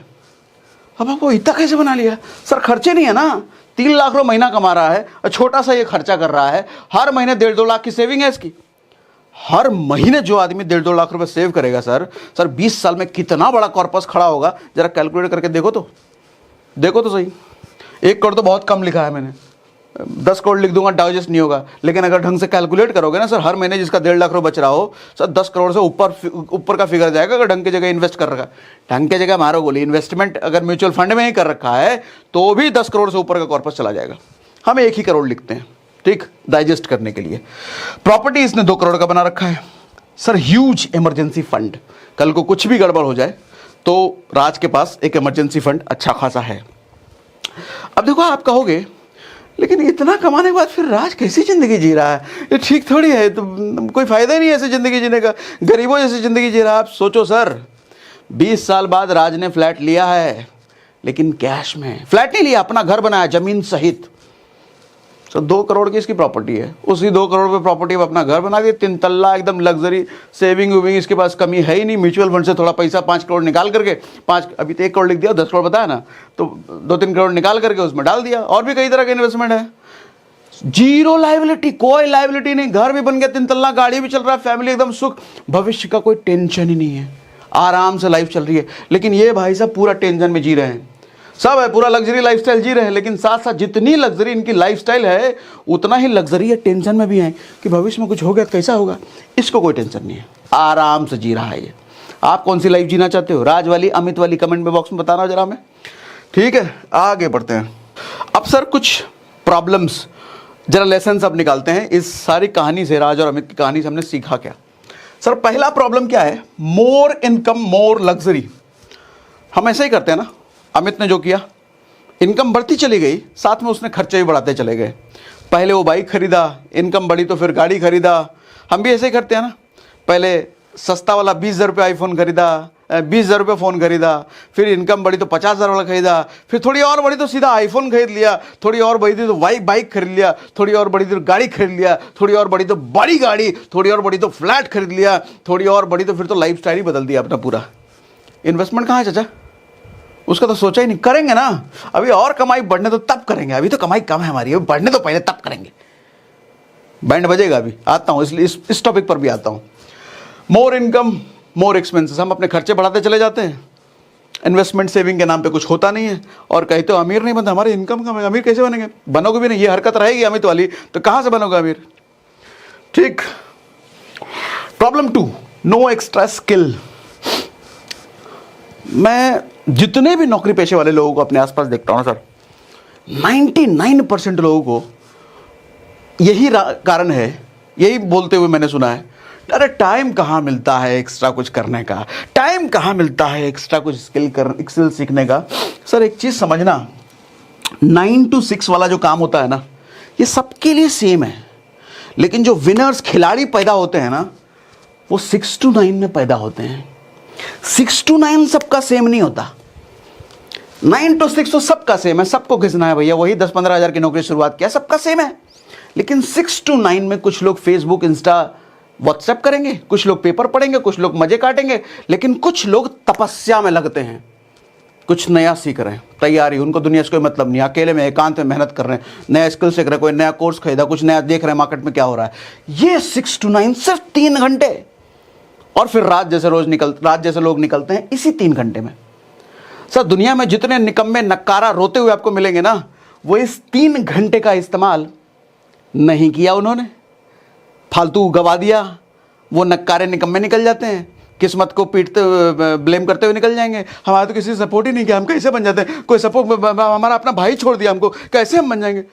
अब आपको इतना कैसे बना लिया सर? खर्चे नहीं है ना, 3 लाख रुपये महीना कमा रहा है, छोटा सा ये खर्चा कर रहा है, हर महीने 1.5-2 लाख की सेविंग है इसकी। हर महीने जो आदमी 1.5-2 लाख रुपए सेव करेगा सर 20 साल में कितना बड़ा कॉर्पस खड़ा होगा, जरा कैलकुलेट करके देखो तो सही। 1 करोड़ तो बहुत कम लिखा है मैंने, 10 करोड़ लिख दूंगा डाइजेस्ट नहीं होगा। लेकिन अगर ढंग से कैलकुलेट करोगे ना सर, हर महीने जिसका 1.5 लाख रुपए बच रहा हो सर, 10 करोड़ से ऊपर का फिगर जाएगा अगर ढंग की जगह इन्वेस्ट कर रखा है। ढंग की जगह मारो गोली, इन्वेस्टमेंट अगर म्यूचुअल फंड में ही कर रखा है तो भी 10 करोड़ से ऊपर का कॉर्पस चला जाएगा। हम 1 ही करोड़ लिखते हैं, ठीक, डाइजेस्ट करने के लिए। प्रॉपर्टी इसने 2 करोड़ का बना रखा है। सर ह्यूज इमरजेंसी फंड, कल को कुछ भी गड़बड़ हो जाए तो राज के पास एक इमरजेंसी फंड अच्छा खासा है। अब देखो आप कहोगे लेकिन इतना कमाने के बाद फिर राज कैसी ज़िंदगी जी रहा है? ये ठीक थोड़ी है, तो कोई फ़ायदा ही नहीं है ऐसी ज़िंदगी जीने का, गरीबों जैसी ज़िंदगी जी रहा है। आप सोचो सर, 20 साल बाद राज ने फ्लैट लिया है, लेकिन कैश में। फ्लैट नहीं लिया, अपना घर बनाया ज़मीन सहित। तो 2 करोड़ की इसकी प्रॉपर्टी है, उसी 2 करोड़ पे प्रॉपर्टी में अपना घर बना दिया, 3 तल्ला एकदम लग्जरी। सेविंग वेविंग इसके पास कमी है ही नहीं। म्यूचुअल फंड से थोड़ा पैसा 5 करोड़ निकाल करके, 5 अभी तो 1 करोड़ लिख दिया, 10 करोड़ बताया ना, तो 2-3 करोड़ निकाल करके उसमें डाल दिया। और भी कई तरह के इन्वेस्टमेंट है। जीरो लाइबिलिटी, कोई लाइबिलिटी नहीं, घर भी बन गया 3 तल्ला, गाड़ी भी चल रहा है, फैमिली एकदम सुख, भविष्य का कोई टेंशन ही नहीं है, आराम से लाइफ चल रही है। लेकिन ये भाई साहब पूरा टेंशन में जी रहे हैं, सब है, पूरा लग्जरी लाइफस्टाइल जी रहे हैं, लेकिन साथ साथ जितनी लग्जरी इनकी लाइफस्टाइल है उतना ही लग्जरी है टेंशन में भी है कि भविष्य में कुछ हो गया तो कैसा होगा। इसको कोई टेंशन नहीं है, आराम से जी रहा है ये। आप कौन सी लाइफ जीना चाहते हो, राज वाली, अमित वाली? कमेंट में बॉक्स में बताना जरा हमें, ठीक है। आगे बढ़ते हैं। अब सर कुछ प्रॉब्लम्स, जरा लेसन अब निकालते हैं इस सारी कहानी से, राज और अमित की कहानी से हमने सीखा क्या। सर पहला प्रॉब्लम क्या है? मोर इनकम मोर लग्जरी। हम ऐसा ही करते हैं ना, अमित ने जो किया, इनकम बढ़ती चली गई, साथ में उसने खर्चे भी बढ़ाते चले गए। पहले वो बाइक खरीदा, इनकम बढ़ी तो फिर गाड़ी खरीदा। हम भी ऐसे ही करते हैं ना, पहले सस्ता वाला 20,000 रुपये आईफोन खरीदा, 20,000 रुपये फ़ोन खरीदा, फिर इनकम बढ़ी तो 50,000 वाला खरीदा, फिर थोड़ी और बढ़ी तो सीधा आईफोन खरीद लिया, थोड़ी और बढ़ी थी तो बाइक खरीद लिया, थोड़ी और बढ़ी तो गाड़ी खरीद लिया, थोड़ी और बढ़ी तो बड़ी गाड़ी, थोड़ी और बढ़ी तो फ्लैट खरीद लिया, थोड़ी और बढ़ी तो फिर तो लाइफ स्टाइल ही बदल दिया अपना पूरा। इन्वेस्टमेंट कहाँ है चाचा? उसका तो सोचा ही नहीं। करेंगे ना, अभी और कमाई बढ़ने तो तब करेंगे, अभी तो कमाई कम है हमारी, अभी बढ़ने तो पहले तब करेंगे। बैंड बजेगा, अभी आता हूँ, इसलिए इस टॉपिक पर भी आता हूँ। मोर इनकम मोर एक्सपेंसेस, हम अपने खर्चे बढ़ाते चले जाते हैं, इन्वेस्टमेंट सेविंग के नाम पे कुछ होता नहीं है, और कहते हो अमीर नहीं बनता, हमारी इनकम कम है, अमीर कैसे बनेंगे? बनोगे भी नहीं, ये हरकत रहेगी अमित वाली, तो कहाँ से बनोगे अमीर? ठीक। Problem 2, no extra skill. मैं जितने भी नौकरी पेशे वाले लोगों को अपने आसपास देखता हूँ ना सर, 99% लोगों को यही कारण है, यही बोलते हुए मैंने सुना है, अरे टाइम कहाँ मिलता है एक्स्ट्रा कुछ करने का, टाइम कहाँ मिलता है एक्स्ट्रा कुछ स्किल सीखने का। सर एक चीज़ समझना, 9 to 6 वाला जो काम होता है ना, ये सबके लिए सेम है, लेकिन जो विनर्स खिलाड़ी पैदा होते हैं ना, वो 6 to 9 में पैदा होते हैं। 6 to 9 सबका सेम नहीं होता, 9 to 6 तो सबका सेम है, सबको घिसना है भैया, वही 10-15 हज़ार की नौकरी शुरुआत किया, सबका सेम है। लेकिन 6 to 9 में कुछ लोग फेसबुक, इंस्टा, व्हाट्सएप करेंगे, कुछ लोग पेपर पढ़ेंगे, कुछ लोग मजे काटेंगे, लेकिन कुछ लोग तपस्या में लगते हैं, कुछ नया सीख रहे हैं, तैयारी, उनको दुनिया से कोई मतलब नहीं, अकेले में एकांत में मेहनत कर रहे हैं, नया स्किल सीख रहे हैं, कोई नया कोर्स खरीदा, कुछ नया देख रहे हैं मार्केट में क्या हो रहा है। ये 6 to 9 सिर्फ 3 घंटे, और फिर रात जैसे लोग निकलते हैं इसी 3 घंटे में। सर दुनिया में जितने निकम्मे नक्कारा रोते हुए आपको मिलेंगे ना, वो इस 3 घंटे का इस्तेमाल नहीं किया उन्होंने, फालतू गवा दिया। वो नक्कारे निकम्मे निकल जाते हैं, किस्मत को पीटते ब्लेम करते हुए निकल जाएंगे, हमारा तो किसी से सपोर्ट ही नहीं किया, हम कैसे बन जाते हैं, कोई सपोर्ट, हमारा अपना भाई छोड़ दिया हमको, कैसे हम बन जाएंगे।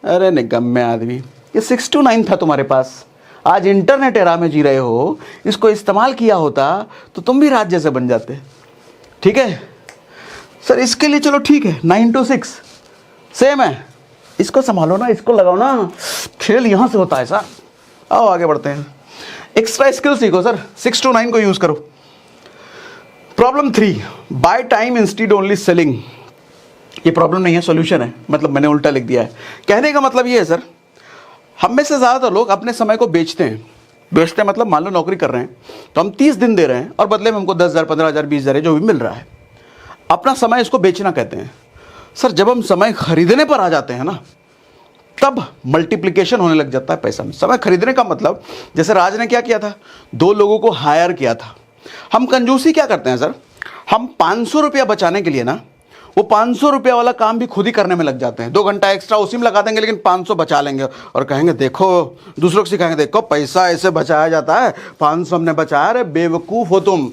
अरे निकम्मे आदमी, ये 6 to 9 था तुम्हारे पास, आज इंटरनेट एरा में जी रहे हो, इसको इस्तेमाल किया होता तो तुम भी रात जैसे बन जाते। ठीक है सर, इसके लिए चलो ठीक है, 9 to 6 सेम है, इसको संभालो ना, इसको लगाओ ना, खेल यहां से होता है सर। आओ आगे बढ़ते हैं, एक्स्ट्रा स्किल सीखो सर, 6 to 9 को यूज करो। Problem 3, by time instead only selling. ये प्रॉब्लम नहीं है, सॉल्यूशन है, मतलब मैंने उल्टा लिख दिया है। कहने का मतलब ये है सर, हम में से ज़्यादातर लोग अपने समय को बेचते हैं, मतलब मान लो नौकरी कर रहे हैं तो हम 30 दिन दे रहे हैं और बदले में हमको 10,000, 15,000, 20,000 जो भी मिल रहा है, अपना समय इसको बेचना कहते हैं। सर जब हम समय खरीदने पर आ जाते हैं ना, तब मल्टीप्लिकेशन होने लग जाता है पैसा में। समय खरीदने का मतलब, जैसे राज ने क्या किया था, 2 लोगों को हायर किया था। हम कंजूसी क्या करते हैं सर, हम 500 रुपया बचाने के लिए ना, वो 500 रुपया वाला काम भी खुद ही करने में लग जाते हैं। 2 घंटा एक्स्ट्रा उसी में लगा देंगे, लेकिन 500 बचा लेंगे और कहेंगे देखो, दूसरों को सिखाएंगे, देखो पैसा ऐसे बचाया जाता है, 500 हमने बचाया। अरे बेवकूफ़ हो तुम,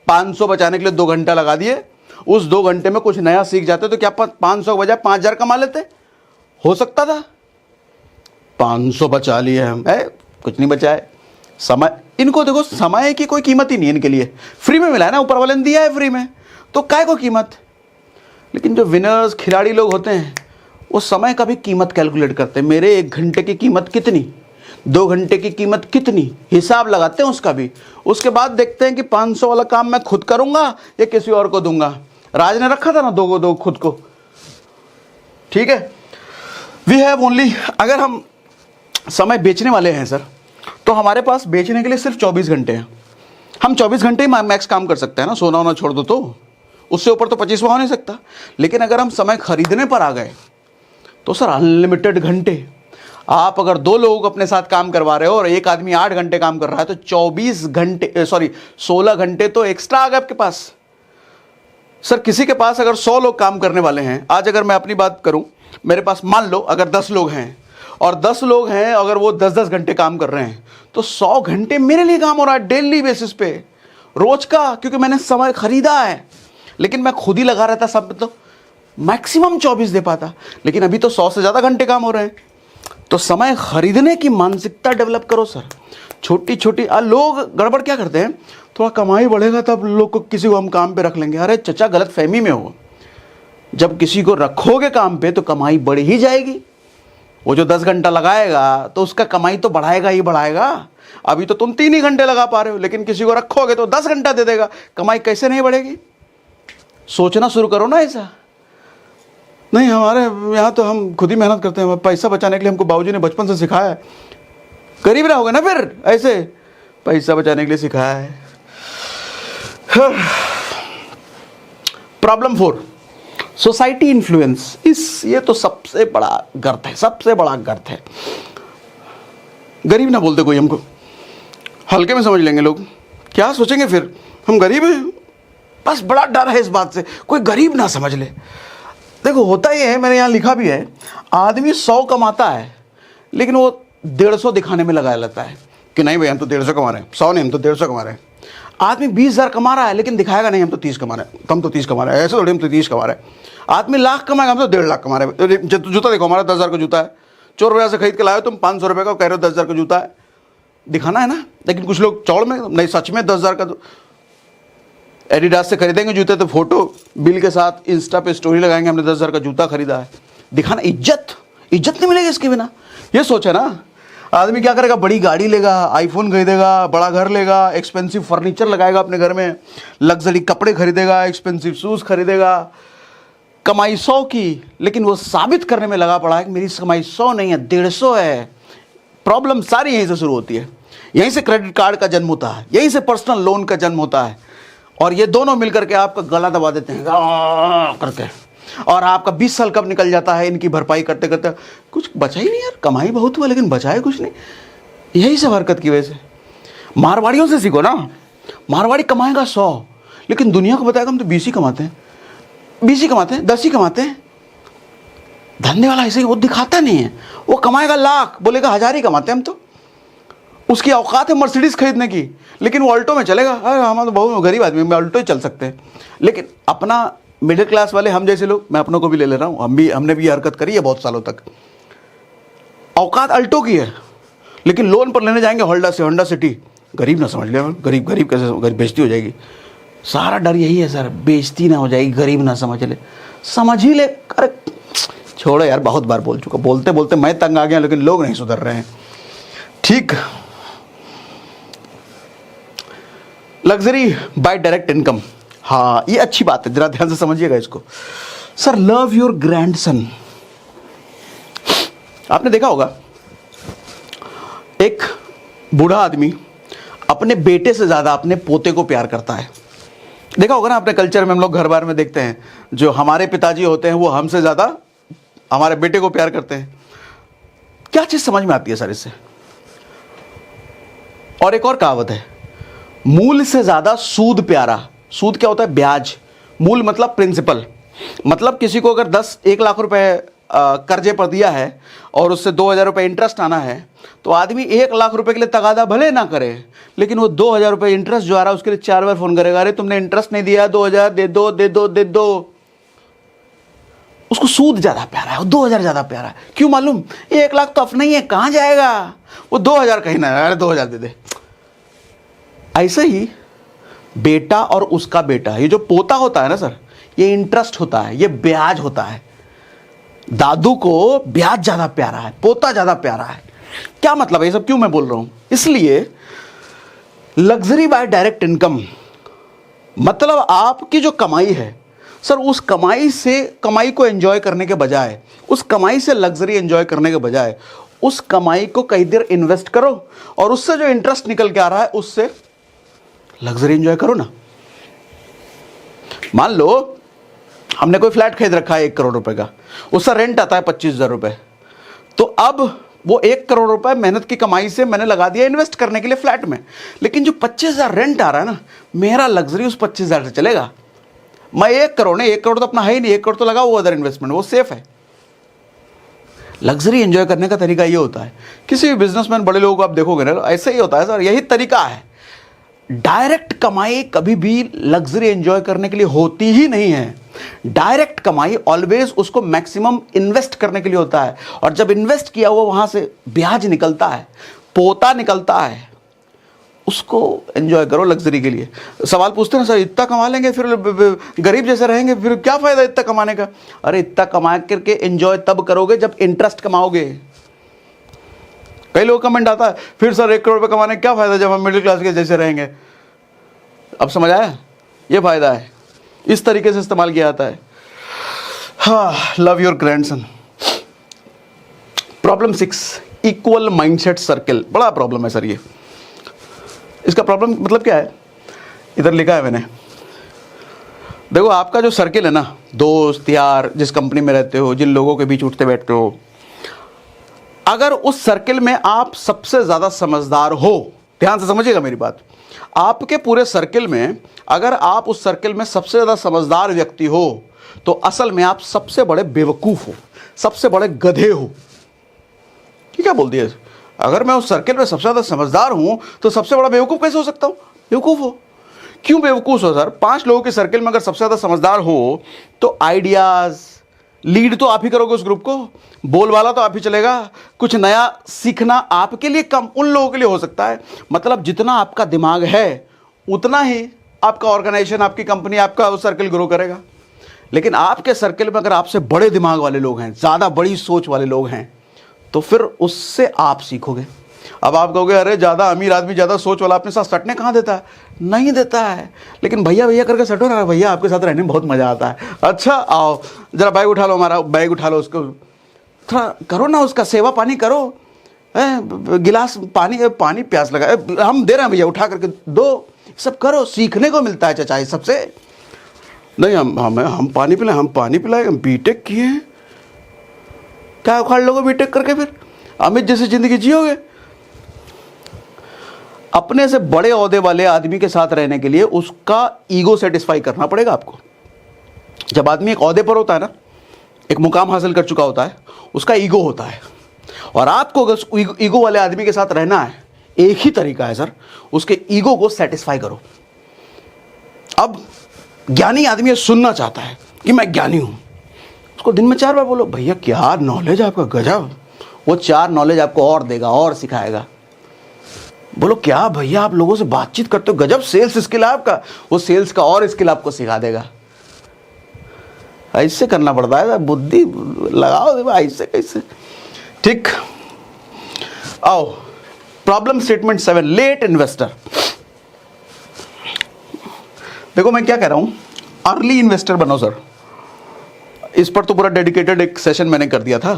500 बचाने के लिए 2 घंटा लगा दिए, उस 2 घंटे में कुछ नया सीख जाते तो क्या 500 के बजाय 5,000 कमा लेते? हो सकता था। 500 बचा लिए हम, कुछ नहीं बचा है। समय, इनको देखो, समय की कोई कीमत ही नहीं है इनके लिए, फ्री में मिला है ना, ऊपर वाले ने दिया है फ्री में, तो काय को कीमत। लेकिन जो विनर्स खिलाड़ी लोग होते हैं, वो समय का भी कीमत कैलकुलेट करते हैं, मेरे 1 घंटे की कीमत कितनी, 2 घंटे की कीमत कितनी, हिसाब लगाते हैं उसका भी। उसके बाद देखते हैं कि 500 वाला काम मैं खुद करूंगा या किसी और को दूंगा। राज ने रखा था ना 2 खुद को। ठीक है, वी हैव ओनली, अगर हम समय बेचने वाले हैं सर, तो हमारे पास बेचने के लिए सिर्फ 24 घंटे हैं। हम 24 घंटे ही मैक्स काम कर सकते हैं ना, सोना वोना छोड़ दो तो, उससे ऊपर तो 25वां हो नहीं सकता। लेकिन अगर हम समय खरीदने पर आ गए तो सर अनलिमिटेड घंटे। आप अगर 2 लोगों को अपने साथ काम करवा रहे हो और एक आदमी 8 घंटे काम कर रहा है, तो 16 घंटे तो एक्स्ट्रा आ गए आपके पास। सर किसी के पास अगर 100 लोग काम करने वाले हैं, आज अगर मैं अपनी बात करूं, मेरे पास मान लो अगर 10 लोग हैं और 10 लोग हैं, अगर वो 10-10 घंटे काम कर रहे हैं, तो 100 घंटे मेरे लिए काम हो रहा है डेली बेसिस पे, रोज का, क्योंकि मैंने समय खरीदा है। लेकिन मैं खुद ही लगा रहता सब, तो मैक्सिमम 24 दे पाता, लेकिन अभी तो 100 से ज़्यादा घंटे काम हो रहे हैं। तो समय खरीदने की मानसिकता डेवलप करो सर। छोटी छोटी लोग गड़बड़ क्या करते हैं, थोड़ा कमाई बढ़ेगा तब लोग को, किसी को हम काम पे रख लेंगे। अरे चचा, गलत फहमी में हो, जब किसी को रखोगे काम पे तो कमाई बढ़ ही जाएगी। वो जो 10 घंटा लगाएगा तो उसका कमाई तो बढ़ाएगा ही बढ़ाएगा। अभी तो तुम 3 ही घंटे लगा पा रहे हो, लेकिन किसी को रखोगे तो 10 घंटा दे देगा, कमाई कैसे नहीं बढ़ेगी। सोचना शुरू करो ना ऐसा। नहीं, हमारे यहाँ तो हम खुद ही मेहनत करते हैं, पैसा बचाने के लिए हमको बाबूजी ने बचपन से सिखाया है। गरीब रहोगे ना फिर, ऐसे पैसा बचाने के लिए सिखाया है। Problem 4, society influence. ये तो सबसे बड़ा गर्त है, सबसे बड़ा गर्त है। गरीब ना बोलते कोई हमको, हल्के में समझ लेंगे लोग, क्या सोचेंगे फिर हम गरीब हैं। बस बड़ा डर है इस बात से, कोई गरीब ना समझ ले। देखो होता ही है, मैंने यहाँ लिखा भी है, आदमी 100 कमाता है लेकिन वो 150 दिखाने में लगा लेता है कि नहीं भाई हम तो 150 कमा रहे हैं, 100 नहीं हम तो 150 कमा रहे हैं। आदमी 20,000 कमा रहा है लेकिन दिखाएगा नहीं हम तो 30 कमा रहे हैं, हम तो 30 कमा रहे हैं, ऐसे थोड़ी हम तो 30 कमा रहे हैं। आदमी लाख कमाएगा, हम तो 1.5 लाख कमा रहे हैं। जूता देखो, हमारा 10,000 का जूता है, चोर बाजार से खरीद के लाए हो तुम 500 रुपये का, कह रहे हो 10,000 का जूता है, दिखाना है ना। लेकिन कुछ लोग चौड़ में नहीं, सच में 10,000 का एडिडास से खरीदेंगे जूते तो फोटो बिल के साथ इंस्टा पे स्टोरी लगाएंगे, हमने 10,000 का जूता खरीदा है, दिखाना। इज्जत नहीं मिलेगी इसके बिना। ये सोचे ना, आदमी क्या करेगा, बड़ी गाड़ी लेगा, आईफोन खरीदेगा, बड़ा घर लेगा, एक्सपेंसिव फर्नीचर लगाएगा अपने घर में, लग्जरी कपड़े खरीदेगा, एक्सपेंसिव शूज़ खरीदेगा, कमाई 100 की, लेकिन वो साबित करने में लगा पड़ा है कि मेरी कमाई 100 नहीं है, 150 है। प्रॉब्लम सारी यहीं से शुरू होती है, यहीं से क्रेडिट कार्ड का जन्म होता है, यहीं से पर्सनल लोन का जन्म होता है, और ये दोनों मिलकर के आपका गला दबा देते हैं करके, और आपका 20 साल कब निकल जाता है इनकी भरपाई करते करते। कुछ बचा ही नहीं यार, कमाई बहुत हुआ लेकिन बचा है कुछ नहीं, यही सब हरकत की वजह से। मारवाड़ियों से सीखो ना, मारवाड़ी कमाएगा 100, लेकिन दुनिया को बताएगा हम तो 20 ही कमाते हैं, 20 ही कमाते हैं, 10 ही कमाते हैं। धंधे वाला ऐसे ही, वो दिखाता नहीं है, वो कमाएगा लाख, बोलेगा 1000 ही कमाते हैं हम तो। उसकी औकात है मर्सिडीज खरीदने की, लेकिन वो अल्टो में चलेगा। हम तो बहुत गरीब आदमी, में अल्टो ही चल सकते हैं। लेकिन अपना मिडिल क्लास वाले, हम जैसे लोग, मैं अपनों को भी ले रहा हूँ, हमने भी हरकत करी है बहुत सालों तक। औकात अल्टो की है, लेकिन लोन पर लेने जाएंगे होंडा सिटी, गरीब ना समझ लिया, गरीब कैसे, गरीब बेइज्जती हो जाएगी। सारा डर यही है सर, बेइज्जती ना हो जाएगी, गरीब ना समझ ले, समझ ही ले। अरे छोड़ो यार, बहुत बार बोल चुका, बोलते बोलते मैं तंग आ गया, लेकिन लोग नहीं सुधर रहे हैं। ठीक, लग्जरी बाय डायरेक्ट इनकम, हाँ ये अच्छी बात है, जरा ध्यान से समझिएगा इसको। सर लव योर ग्रैंडसन, आपने देखा होगा एक बूढ़ा आदमी अपने बेटे से ज्यादा अपने पोते को प्यार करता है। देखा होगा ना अपने कल्चर में, हम लोग घर बार में देखते हैं, जो हमारे पिताजी होते हैं वो हमसे ज्यादा हमारे बेटे को प्यार करते हैं। क्या चीज समझ में आती है सर इससे? और एक और कहावत है, मूल से ज्यादा सूद प्यारा। सूद क्या होता है? ब्याज। मूल मतलब प्रिंसिपल, मतलब किसी को अगर 1 लाख रुपए कर्जे पर दिया है और उससे 2,000 रुपये इंटरेस्ट आना है, तो आदमी 1 लाख रुपए के लिए तगादा भले ना करे, लेकिन वो 2,000 रुपये इंटरेस्ट जो आ रहा है उसके लिए 4 बार फोन करेगा, अरे तुमने इंटरेस्ट नहीं दिया, 2,000 दे दो दे दो दे दो। उसको सूद ज्यादा प्यारा है, वो 2,000 ज्यादा प्यारा है। क्यों मालूम? 1 लाख तो अपना ही है, कहां जाएगा वो, 2,000 कहीं ना, अरे 2,000 दे दे। ऐसे ही बेटा और उसका बेटा, ये जो पोता होता है ना सर, ये इंटरेस्ट होता है, ये ब्याज होता है। दादू को ब्याज ज्यादा प्यारा है, पोता ज्यादा प्यारा है। क्या मतलब है ये सब, क्यों मैं बोल रहा हूं? इसलिए लग्जरी बाय डायरेक्ट इनकम मतलब आपकी जो कमाई है सर, उस कमाई से, कमाई को एंजॉय करने के बजाय, उस कमाई से लग्जरी एंजॉय करने के बजाय, उस कमाई को कई देर इन्वेस्ट करो और उससे जो इंटरेस्ट निकल के आ रहा है उससे लग्जरी एंजॉय करो ना। मान लो हमने कोई फ्लैट खरीद रखा है 1 करोड़ रुपए का, उसका रेंट आता है 25,000 रुपए, तो अब वो 1 करोड़ रुपए मेहनत की कमाई से मैंने लगा दिया इन्वेस्ट करने के लिए फ्लैट में, लेकिन जो 25,000 रेंट आ रहा है ना, मेरा लग्जरी उस 25,000 से चलेगा। मैं 1 करोड़ नहीं, 1 करोड़ तो अपना है ही नहीं, 1 करोड़ तो लगा वो अदर इन्वेस्टमेंट, वो सेफ है। लग्जरी एंजॉय करने का तरीका ये होता है। किसी भी बिजनेसमैन, बड़े लोगों को आप देखोगे ना, ऐसा ही होता है सर, यही तरीका है। डायरेक्ट कमाई कभी भी लग्जरी एंजॉय करने के लिए होती ही नहीं है। डायरेक्ट कमाई ऑलवेज उसको मैक्सिमम इन्वेस्ट करने के लिए होता है, और जब इन्वेस्ट किया हुआ वहां से ब्याज निकलता है, पोता निकलता है, उसको एंजॉय करो लग्जरी के लिए। सवाल पूछते हैं सर, इतना कमा लेंगे फिर गरीब जैसे रहेंगे, फिर क्या फायदा इतना कमाने का? अरे इतना कमा करके एंजॉय तब करोगे जब इंटरेस्ट कमाओगे। कई लोग कमेंट आता है, फिर सर 1 करोड़ रुपए कमाने का क्या फायदा जब हम मिडिल क्लास के जैसे रहेंगे? अब समझ आया? ये फायदा है, इस तरीके से इस्तेमाल किया जाता है। हाँ, love your grandson. Problem 6, equal mindset circle. बड़ा प्रॉब्लम है सर ये। इसका प्रॉब्लम मतलब क्या है? इधर लिखा है मैंने, देखो आपका जो सर्किल है ना, दोस्त यार, जिस कंपनी में रहते हो, जिन लोगों के बीच उठते बैठते हो, अगर उस सर्किल में आप सबसे ज्यादा समझदार हो, ध्यान से समझिएगा मेरी बात, आपके पूरे सर्किल में अगर आप उस सर्किल में सबसे ज्यादा समझदार व्यक्ति हो, तो असल में आप सबसे बड़े बेवकूफ हो, सबसे बड़े गधे हो। क्या बोल दिया? अगर मैं उस सर्किल में सबसे ज्यादा समझदार हूं तो सबसे बड़ा बेवकूफ कैसे हो सकता हूं? बेवकूफ हो, क्यों बेवकूफ़ हो सर? 5 लोगों के सर्कल में अगर सबसे ज़्यादा समझदार हो तो आइडियाज़ लीड तो आप ही करोगे उस ग्रुप को, बोलबाला तो आप ही चलेगा, कुछ नया सीखना आपके लिए कम, उन लोगों के लिए हो सकता है। मतलब जितना आपका दिमाग है उतना ही आपका ऑर्गेनाइजेशन, आपकी कंपनी, आपका वो सर्कल ग्रो करेगा। लेकिन आपके सर्कल में अगर आपसे बड़े दिमाग वाले लोग हैं, ज़्यादा बड़ी सोच वाले लोग हैं, तो फिर उससे आप सीखोगे। अब आप कहोगे अरे ज़्यादा अमीर आदमी, ज़्यादा सोच वाला अपने साथ सटने कहाँ देता है? नहीं देता है, लेकिन भैया भैया करके सटो ना, भैया आपके साथ रहने में बहुत मज़ा आता है। अच्छा आओ ज़रा बैग उठा लो, हमारा बैग उठा लो, उसको थोड़ा करो ना, उसका सेवा पानी करो, गिलास पानी प्यास लगा, हम दे रहे हैं भैया, उठा करके दो, सब करो, सीखने को मिलता है चाचा ये सबसे। नहीं हम पानी पिलाए, हम पानी पिलाए, हम बीटेक किए हैं, क्या उखाड़ लोगे बीटेक करके? फिर अमित जैसी ज़िंदगी जियोगे? अपने से बड़े ओहदे वाले आदमी के साथ रहने के लिए उसका ईगो सेटिस्फाई करना पड़ेगा आपको। जब आदमी एक ओहदे पर होता है ना, एक मुकाम हासिल कर चुका होता है, उसका ईगो होता है, और आपको अगर ईगो वाले आदमी के साथ रहना है, एक ही तरीका है सर, उसके ईगो को सेटिस्फाई करो। अब ज्ञानी आदमी सुनना चाहता है कि मैं ज्ञानी हूं, उसको दिन में 4 बार बोलो भैया क्या नॉलेज है आपका, गजब, वो 4 नॉलेज आपको और देगा और सिखाएगा। बोलो क्या भैया आप लोगों से बातचीत करते हो, गजब सेल्स स्किल है आपका, वो सेल्स का और स्किल आपको सिखा देगा। ऐसे करना पड़ता है, बुद्धि लगाओ ऐसे कैसे। ठीक, आओ प्रॉब्लम स्टेटमेंट 7, लेट इन्वेस्टर। देखो मैं क्या कह रहा हूं, अर्ली इन्वेस्टर बनो सर। इस पर तो पूरा डेडिकेटेड एक सेशन मैंने कर दिया था।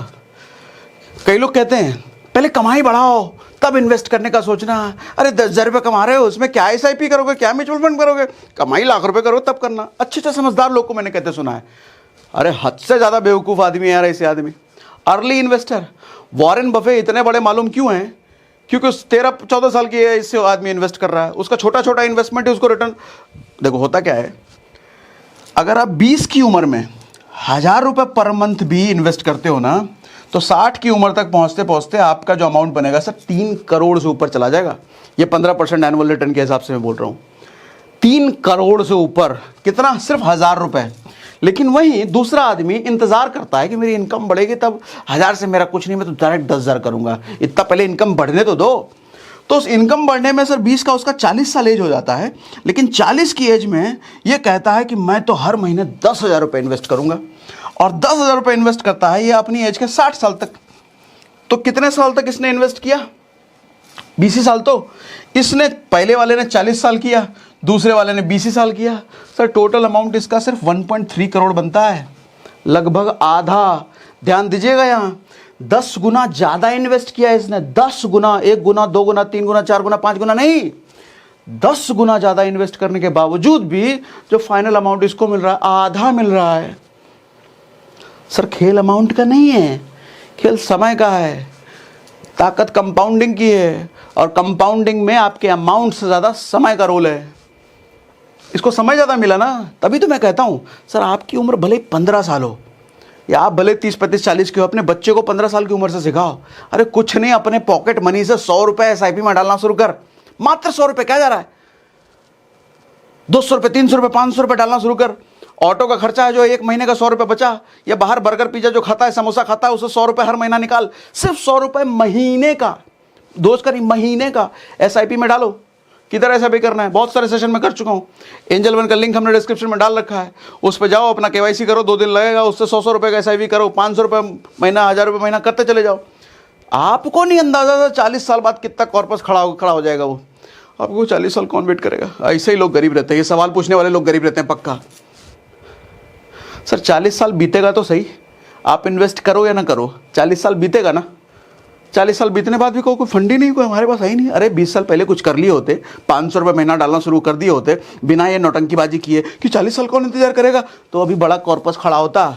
कई लोग कहते हैं पहले कमाई बढ़ाओ तब इन्वेस्ट करने का सोचना। अरे 10,000 रुपये कमा रहे हो, उसमें क्या SIP करोगे, क्या म्यूचुअल फंड करोगे, कमाई लाख रुपए करो तब करना। अच्छे से समझदार लोग को मैंने कहते सुना है। अरे हद से ज़्यादा बेवकूफ़ आदमी है यार ऐसे आदमी। अर्ली इन्वेस्टर, वॉरेन बफे इतने बड़े मालूम क्यों हैं? क्योंकि उस 13-14 साल की एज से आदमी इन्वेस्ट कर रहा है, उसका छोटा छोटा इन्वेस्टमेंट है, उसको रिटर्न। देखो होता क्या है, अगर आप 20 की उम्र में 1,000 रुपये पर मंथ भी इन्वेस्ट करते हो ना, तो 60 की उम्र तक पहुंचते पहुंचते आपका जो अमाउंट बनेगा सर 3 करोड़ से ऊपर चला जाएगा। ये 15% एनुअल रिटर्न के हिसाब से मैं बोल रहा हूँ। 3 करोड़ से ऊपर, कितना? सिर्फ 1,000 रुपये। लेकिन वहीं दूसरा आदमी इंतजार करता है कि मेरी इनकम बढ़ेगी तब, 1,000 से मेरा कुछ नहीं, मैं तो डायरेक्ट 10,000 करूंगा, इतना पहले इनकम बढ़ने तो दो। तो उस इनकम बढ़ने में सर 20 का उसका 40 साल एज हो जाता है, लेकिन 40 की एज में ये कहता है कि मैं तो हर महीने 10,000 रुपये इन्वेस्ट करूंगा, और 10,000 रुपये इन्वेस्ट करता है ये अपनी एज के 60 साल तक। तो कितने साल तक इसने इन्वेस्ट किया? 20 साल। तो इसने, पहले वाले ने 40 साल किया, दूसरे वाले ने 20 साल किया, सर टोटल अमाउंट इसका सिर्फ 1.3 करोड़ बनता है, लगभग आधा। ध्यान दीजिएगा, यहाँ 10 गुना ज़्यादा इन्वेस्ट किया है इसने, 10 गुना, 1 गुना, 2 गुना, 3 गुना, 4 गुना, 5 गुना नहीं, 10 गुना ज़्यादा इन्वेस्ट करने के बावजूद भी जो फाइनल अमाउंट इसको मिल रहा है आधा मिल रहा है। सर खेल अमाउंट का नहीं है, खेल समय का है, ताकत कंपाउंडिंग की है, और कंपाउंडिंग में आपके अमाउंट से ज़्यादा समय का रोल है। इसको समय ज़्यादा मिला ना, तभी तो मैं कहता हूँ सर आपकी उम्र भले 15 साल हो, या आप भले 30, 35, 40 के हो, अपने बच्चे को 15 साल की उम्र से सिखाओ। अरे कुछ नहीं, अपने पॉकेट मनी से 100 रुपये SIP में डालना शुरू कर, मात्र 100 रुपये, क्या जा रहा है? 200 रुपये, 300 रुपये, 500 रुपये डालना शुरू कर। ऑटो का खर्चा है जो 1 महीने का 100 रुपये बचा, या बाहर बर्गर पिज्जा जो खाता है, समोसा खाता है, उसे 100 रुपये हर महीना निकाल, सिर्फ 100 रुपये महीने का, दोस्त का नहीं, महीने का SIP में डालो। किधर ऐसा भी करना है, बहुत सारे सेशन में कर चुका हूँ। एंजल वन का लिंक हमने डिस्क्रिप्शन में डाल रखा है, उस पर जाओ, अपना KYC करो, 2 दिन लगेगा, उससे 100 रुपये का SIP करो, 500 रुपये महीना, 1,000 रुपये महीना करते चले जाओ। आपको नहीं अंदाजा था 40 साल बाद कितना कॉर्पस खड़ा हो जाएगा। वो आपको 40 साल कौन वेट करेगा? ऐसे ही लोग गरीब रहते हैं, ये सवाल पूछने वाले लोग गरीब रहते हैं पक्का। सर 40 साल बीतेगा तो सही, आप इन्वेस्ट करो या ना करो, 40 साल बीतेगा ना। 40 साल बीतने बाद भी कोई फंड ही नहीं, कोई हमारे पास है ही नहीं। अरे 20 साल पहले कुछ कर लिए होते, 500 रुपये महीना डालना शुरू कर दिए होते, बिना ये नौटंकीबाजी किए कि 40 साल कौन इंतजार करेगा, तो अभी बड़ा कॉर्पस खड़ा होता।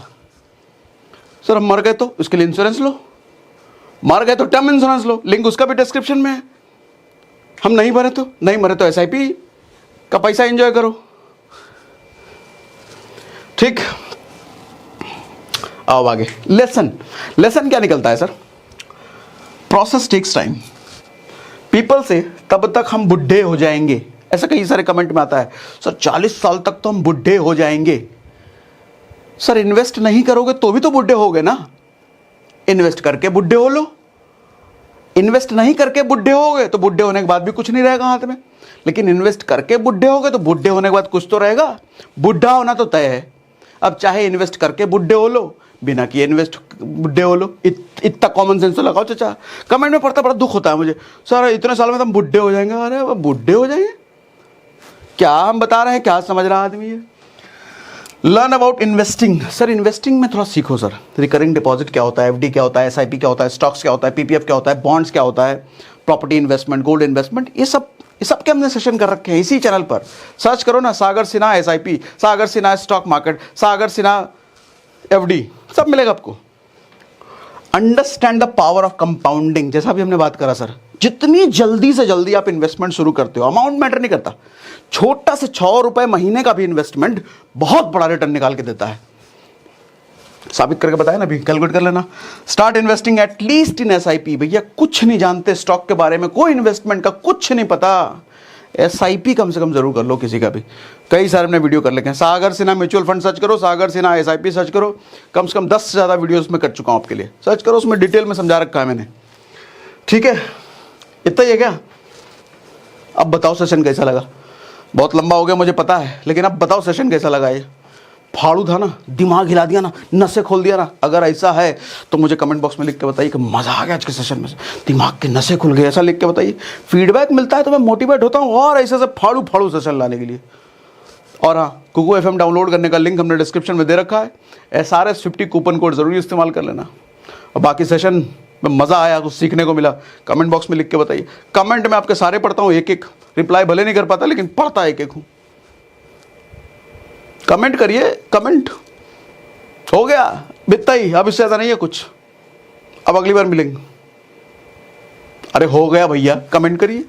सर हम मर गए तो इसके लिए इंश्योरेंस लो, मर गए तो टर्म इंश्योरेंस लो, लिंक उसका भी डिस्क्रिप्शन में है। हम नहीं मरे तो SIP का पैसा एंजॉय करो। ठीक, आओ आगे। लेसन क्या निकलता है sir? Process takes time. People से तब तक हम बुढ़े हो जाएंगे ऐसा कई सारे कमेंट में आता है, सर 40 साल तक तो हम बुढ़े हो जाएंगे। सर इन्वेस्ट नहीं करोगे तो भी तो बुढ़े होगे ना, इन्वेस्ट करके बुढ़े हो लो। इन्वेस्ट नहीं करके बुढ़े होगे तो बुढ़े होने के बाद भी कुछ नहीं रहेगा हाथ में, लेकिन इन्वेस्ट करके बुढ़े होगे तो बुढ़े होने के बाद कुछ तो रहेगा। बुढ़ा होना तो तय है, अब चाहे इन्वेस्ट करके बुढ़े हो लो, बिना किए इन्वेस्ट बुढ़े हो लो। इतना कॉमन सेंस तो लगाओ चाचा। कमेंट में पढ़ता बड़ा दुख होता है मुझे, सर इतने साल में तो हम बुढ़े हो जाएंगे। अरे अब बुढ़े हो जाएंगे, क्या हम बता रहे हैं, क्या समझ रहा आदमी है। Learn about investing. Sir investing में थोड़ा सीखो सर, रिकरिंग डिपॉजिट क्या होता है, एफडी क्या होता है, एसआईपी क्या होता है, स्टॉक्स क्या होता है, पीपीएफ क्या होता है, बॉन्ड्स क्या होता है, प्रॉपर्टी इन्वेस्टमेंट, गोल्ड इन्वेस्टमेंट, ये सब के हमने सेशन कर रखे हैं इसी चैनल पर। सर्च करो ना, सागर सिन्हा एसआईपी, सागर सिन्हा स्टॉक मार्केट, सागर सिन्हा एफडी, सब मिलेगा आपको। Understand the power of compounding, जैसा भी हमने बात करा सर, जितनी जल्दी से जल्दी आप इन्वेस्टमेंट शुरू करते हो, अमाउंट मैटर नहीं करता, छोटा से 6 रुपए महीने का भी इन्वेस्टमेंट बहुत बड़ा रिटर्न निकाल के देता है। साबित करके बताया ना, अभी कैलकुलेट कर लेना। Start investing at least in SIP. भैया कुछ नहीं जानते स्टॉक के बारे में, कोई इन्वेस्टमेंट का कुछ नहीं पता, एसआईपी कम से कम जरूर कर लो किसी का भी। कई सारे हमने वीडियो कर लेके हैं, सागर सिन्हा म्यूचुअल फंड सर्च करो, सागर सिन्हा एसआईपी सर्च करो, कम से कम 10 से ज़्यादा वीडियोस में कर चुका हूँ आपके लिए, सर्च करो, उसमें डिटेल में समझा रखा है मैंने। ठीक है, इतना ही है क्या? अब बताओ सेशन कैसा लगा। बहुत लंबा हो गया मुझे पता है, लेकिन अब बताओ सेशन कैसा लगा। ये फाड़ू था ना, दिमाग हिला दिया ना, नसें खोल दिया ना। अगर ऐसा है तो मुझे कमेंट बॉक्स में लिख के बताइए कि मज़ा आ गया आज के सेशन में, दिमाग के नसें खुल गए, ऐसा लिख के बताइए। फीडबैक मिलता है तो मैं मोटिवेट होता हूँ और ऐसे फाड़ू फाड़ू सेशन लाने के लिए। और हाँ, कुकू एफएम डाउनलोड करने का लिंक हमने डिस्क्रिप्शन में दे रखा है, SRS 50 कूपन कोड ज़रूर इस्तेमाल कर लेना। और बाकी सेशन में मज़ा आया, कुछ सीखने को मिला, कमेंट बॉक्स में लिख के बताइए। कमेंट में आपके सारे पढ़ता हूँ, एक एक रिप्लाई भले नहीं कर पाता लेकिन पढ़ता एक एक हूँ। कमेंट करिए, कमेंट हो गया बितना ही, अब इससे ज़्यादा नहीं है कुछ। अब अगली बार मिलेंगे। अरे हो गया भैया, कमेंट करिए।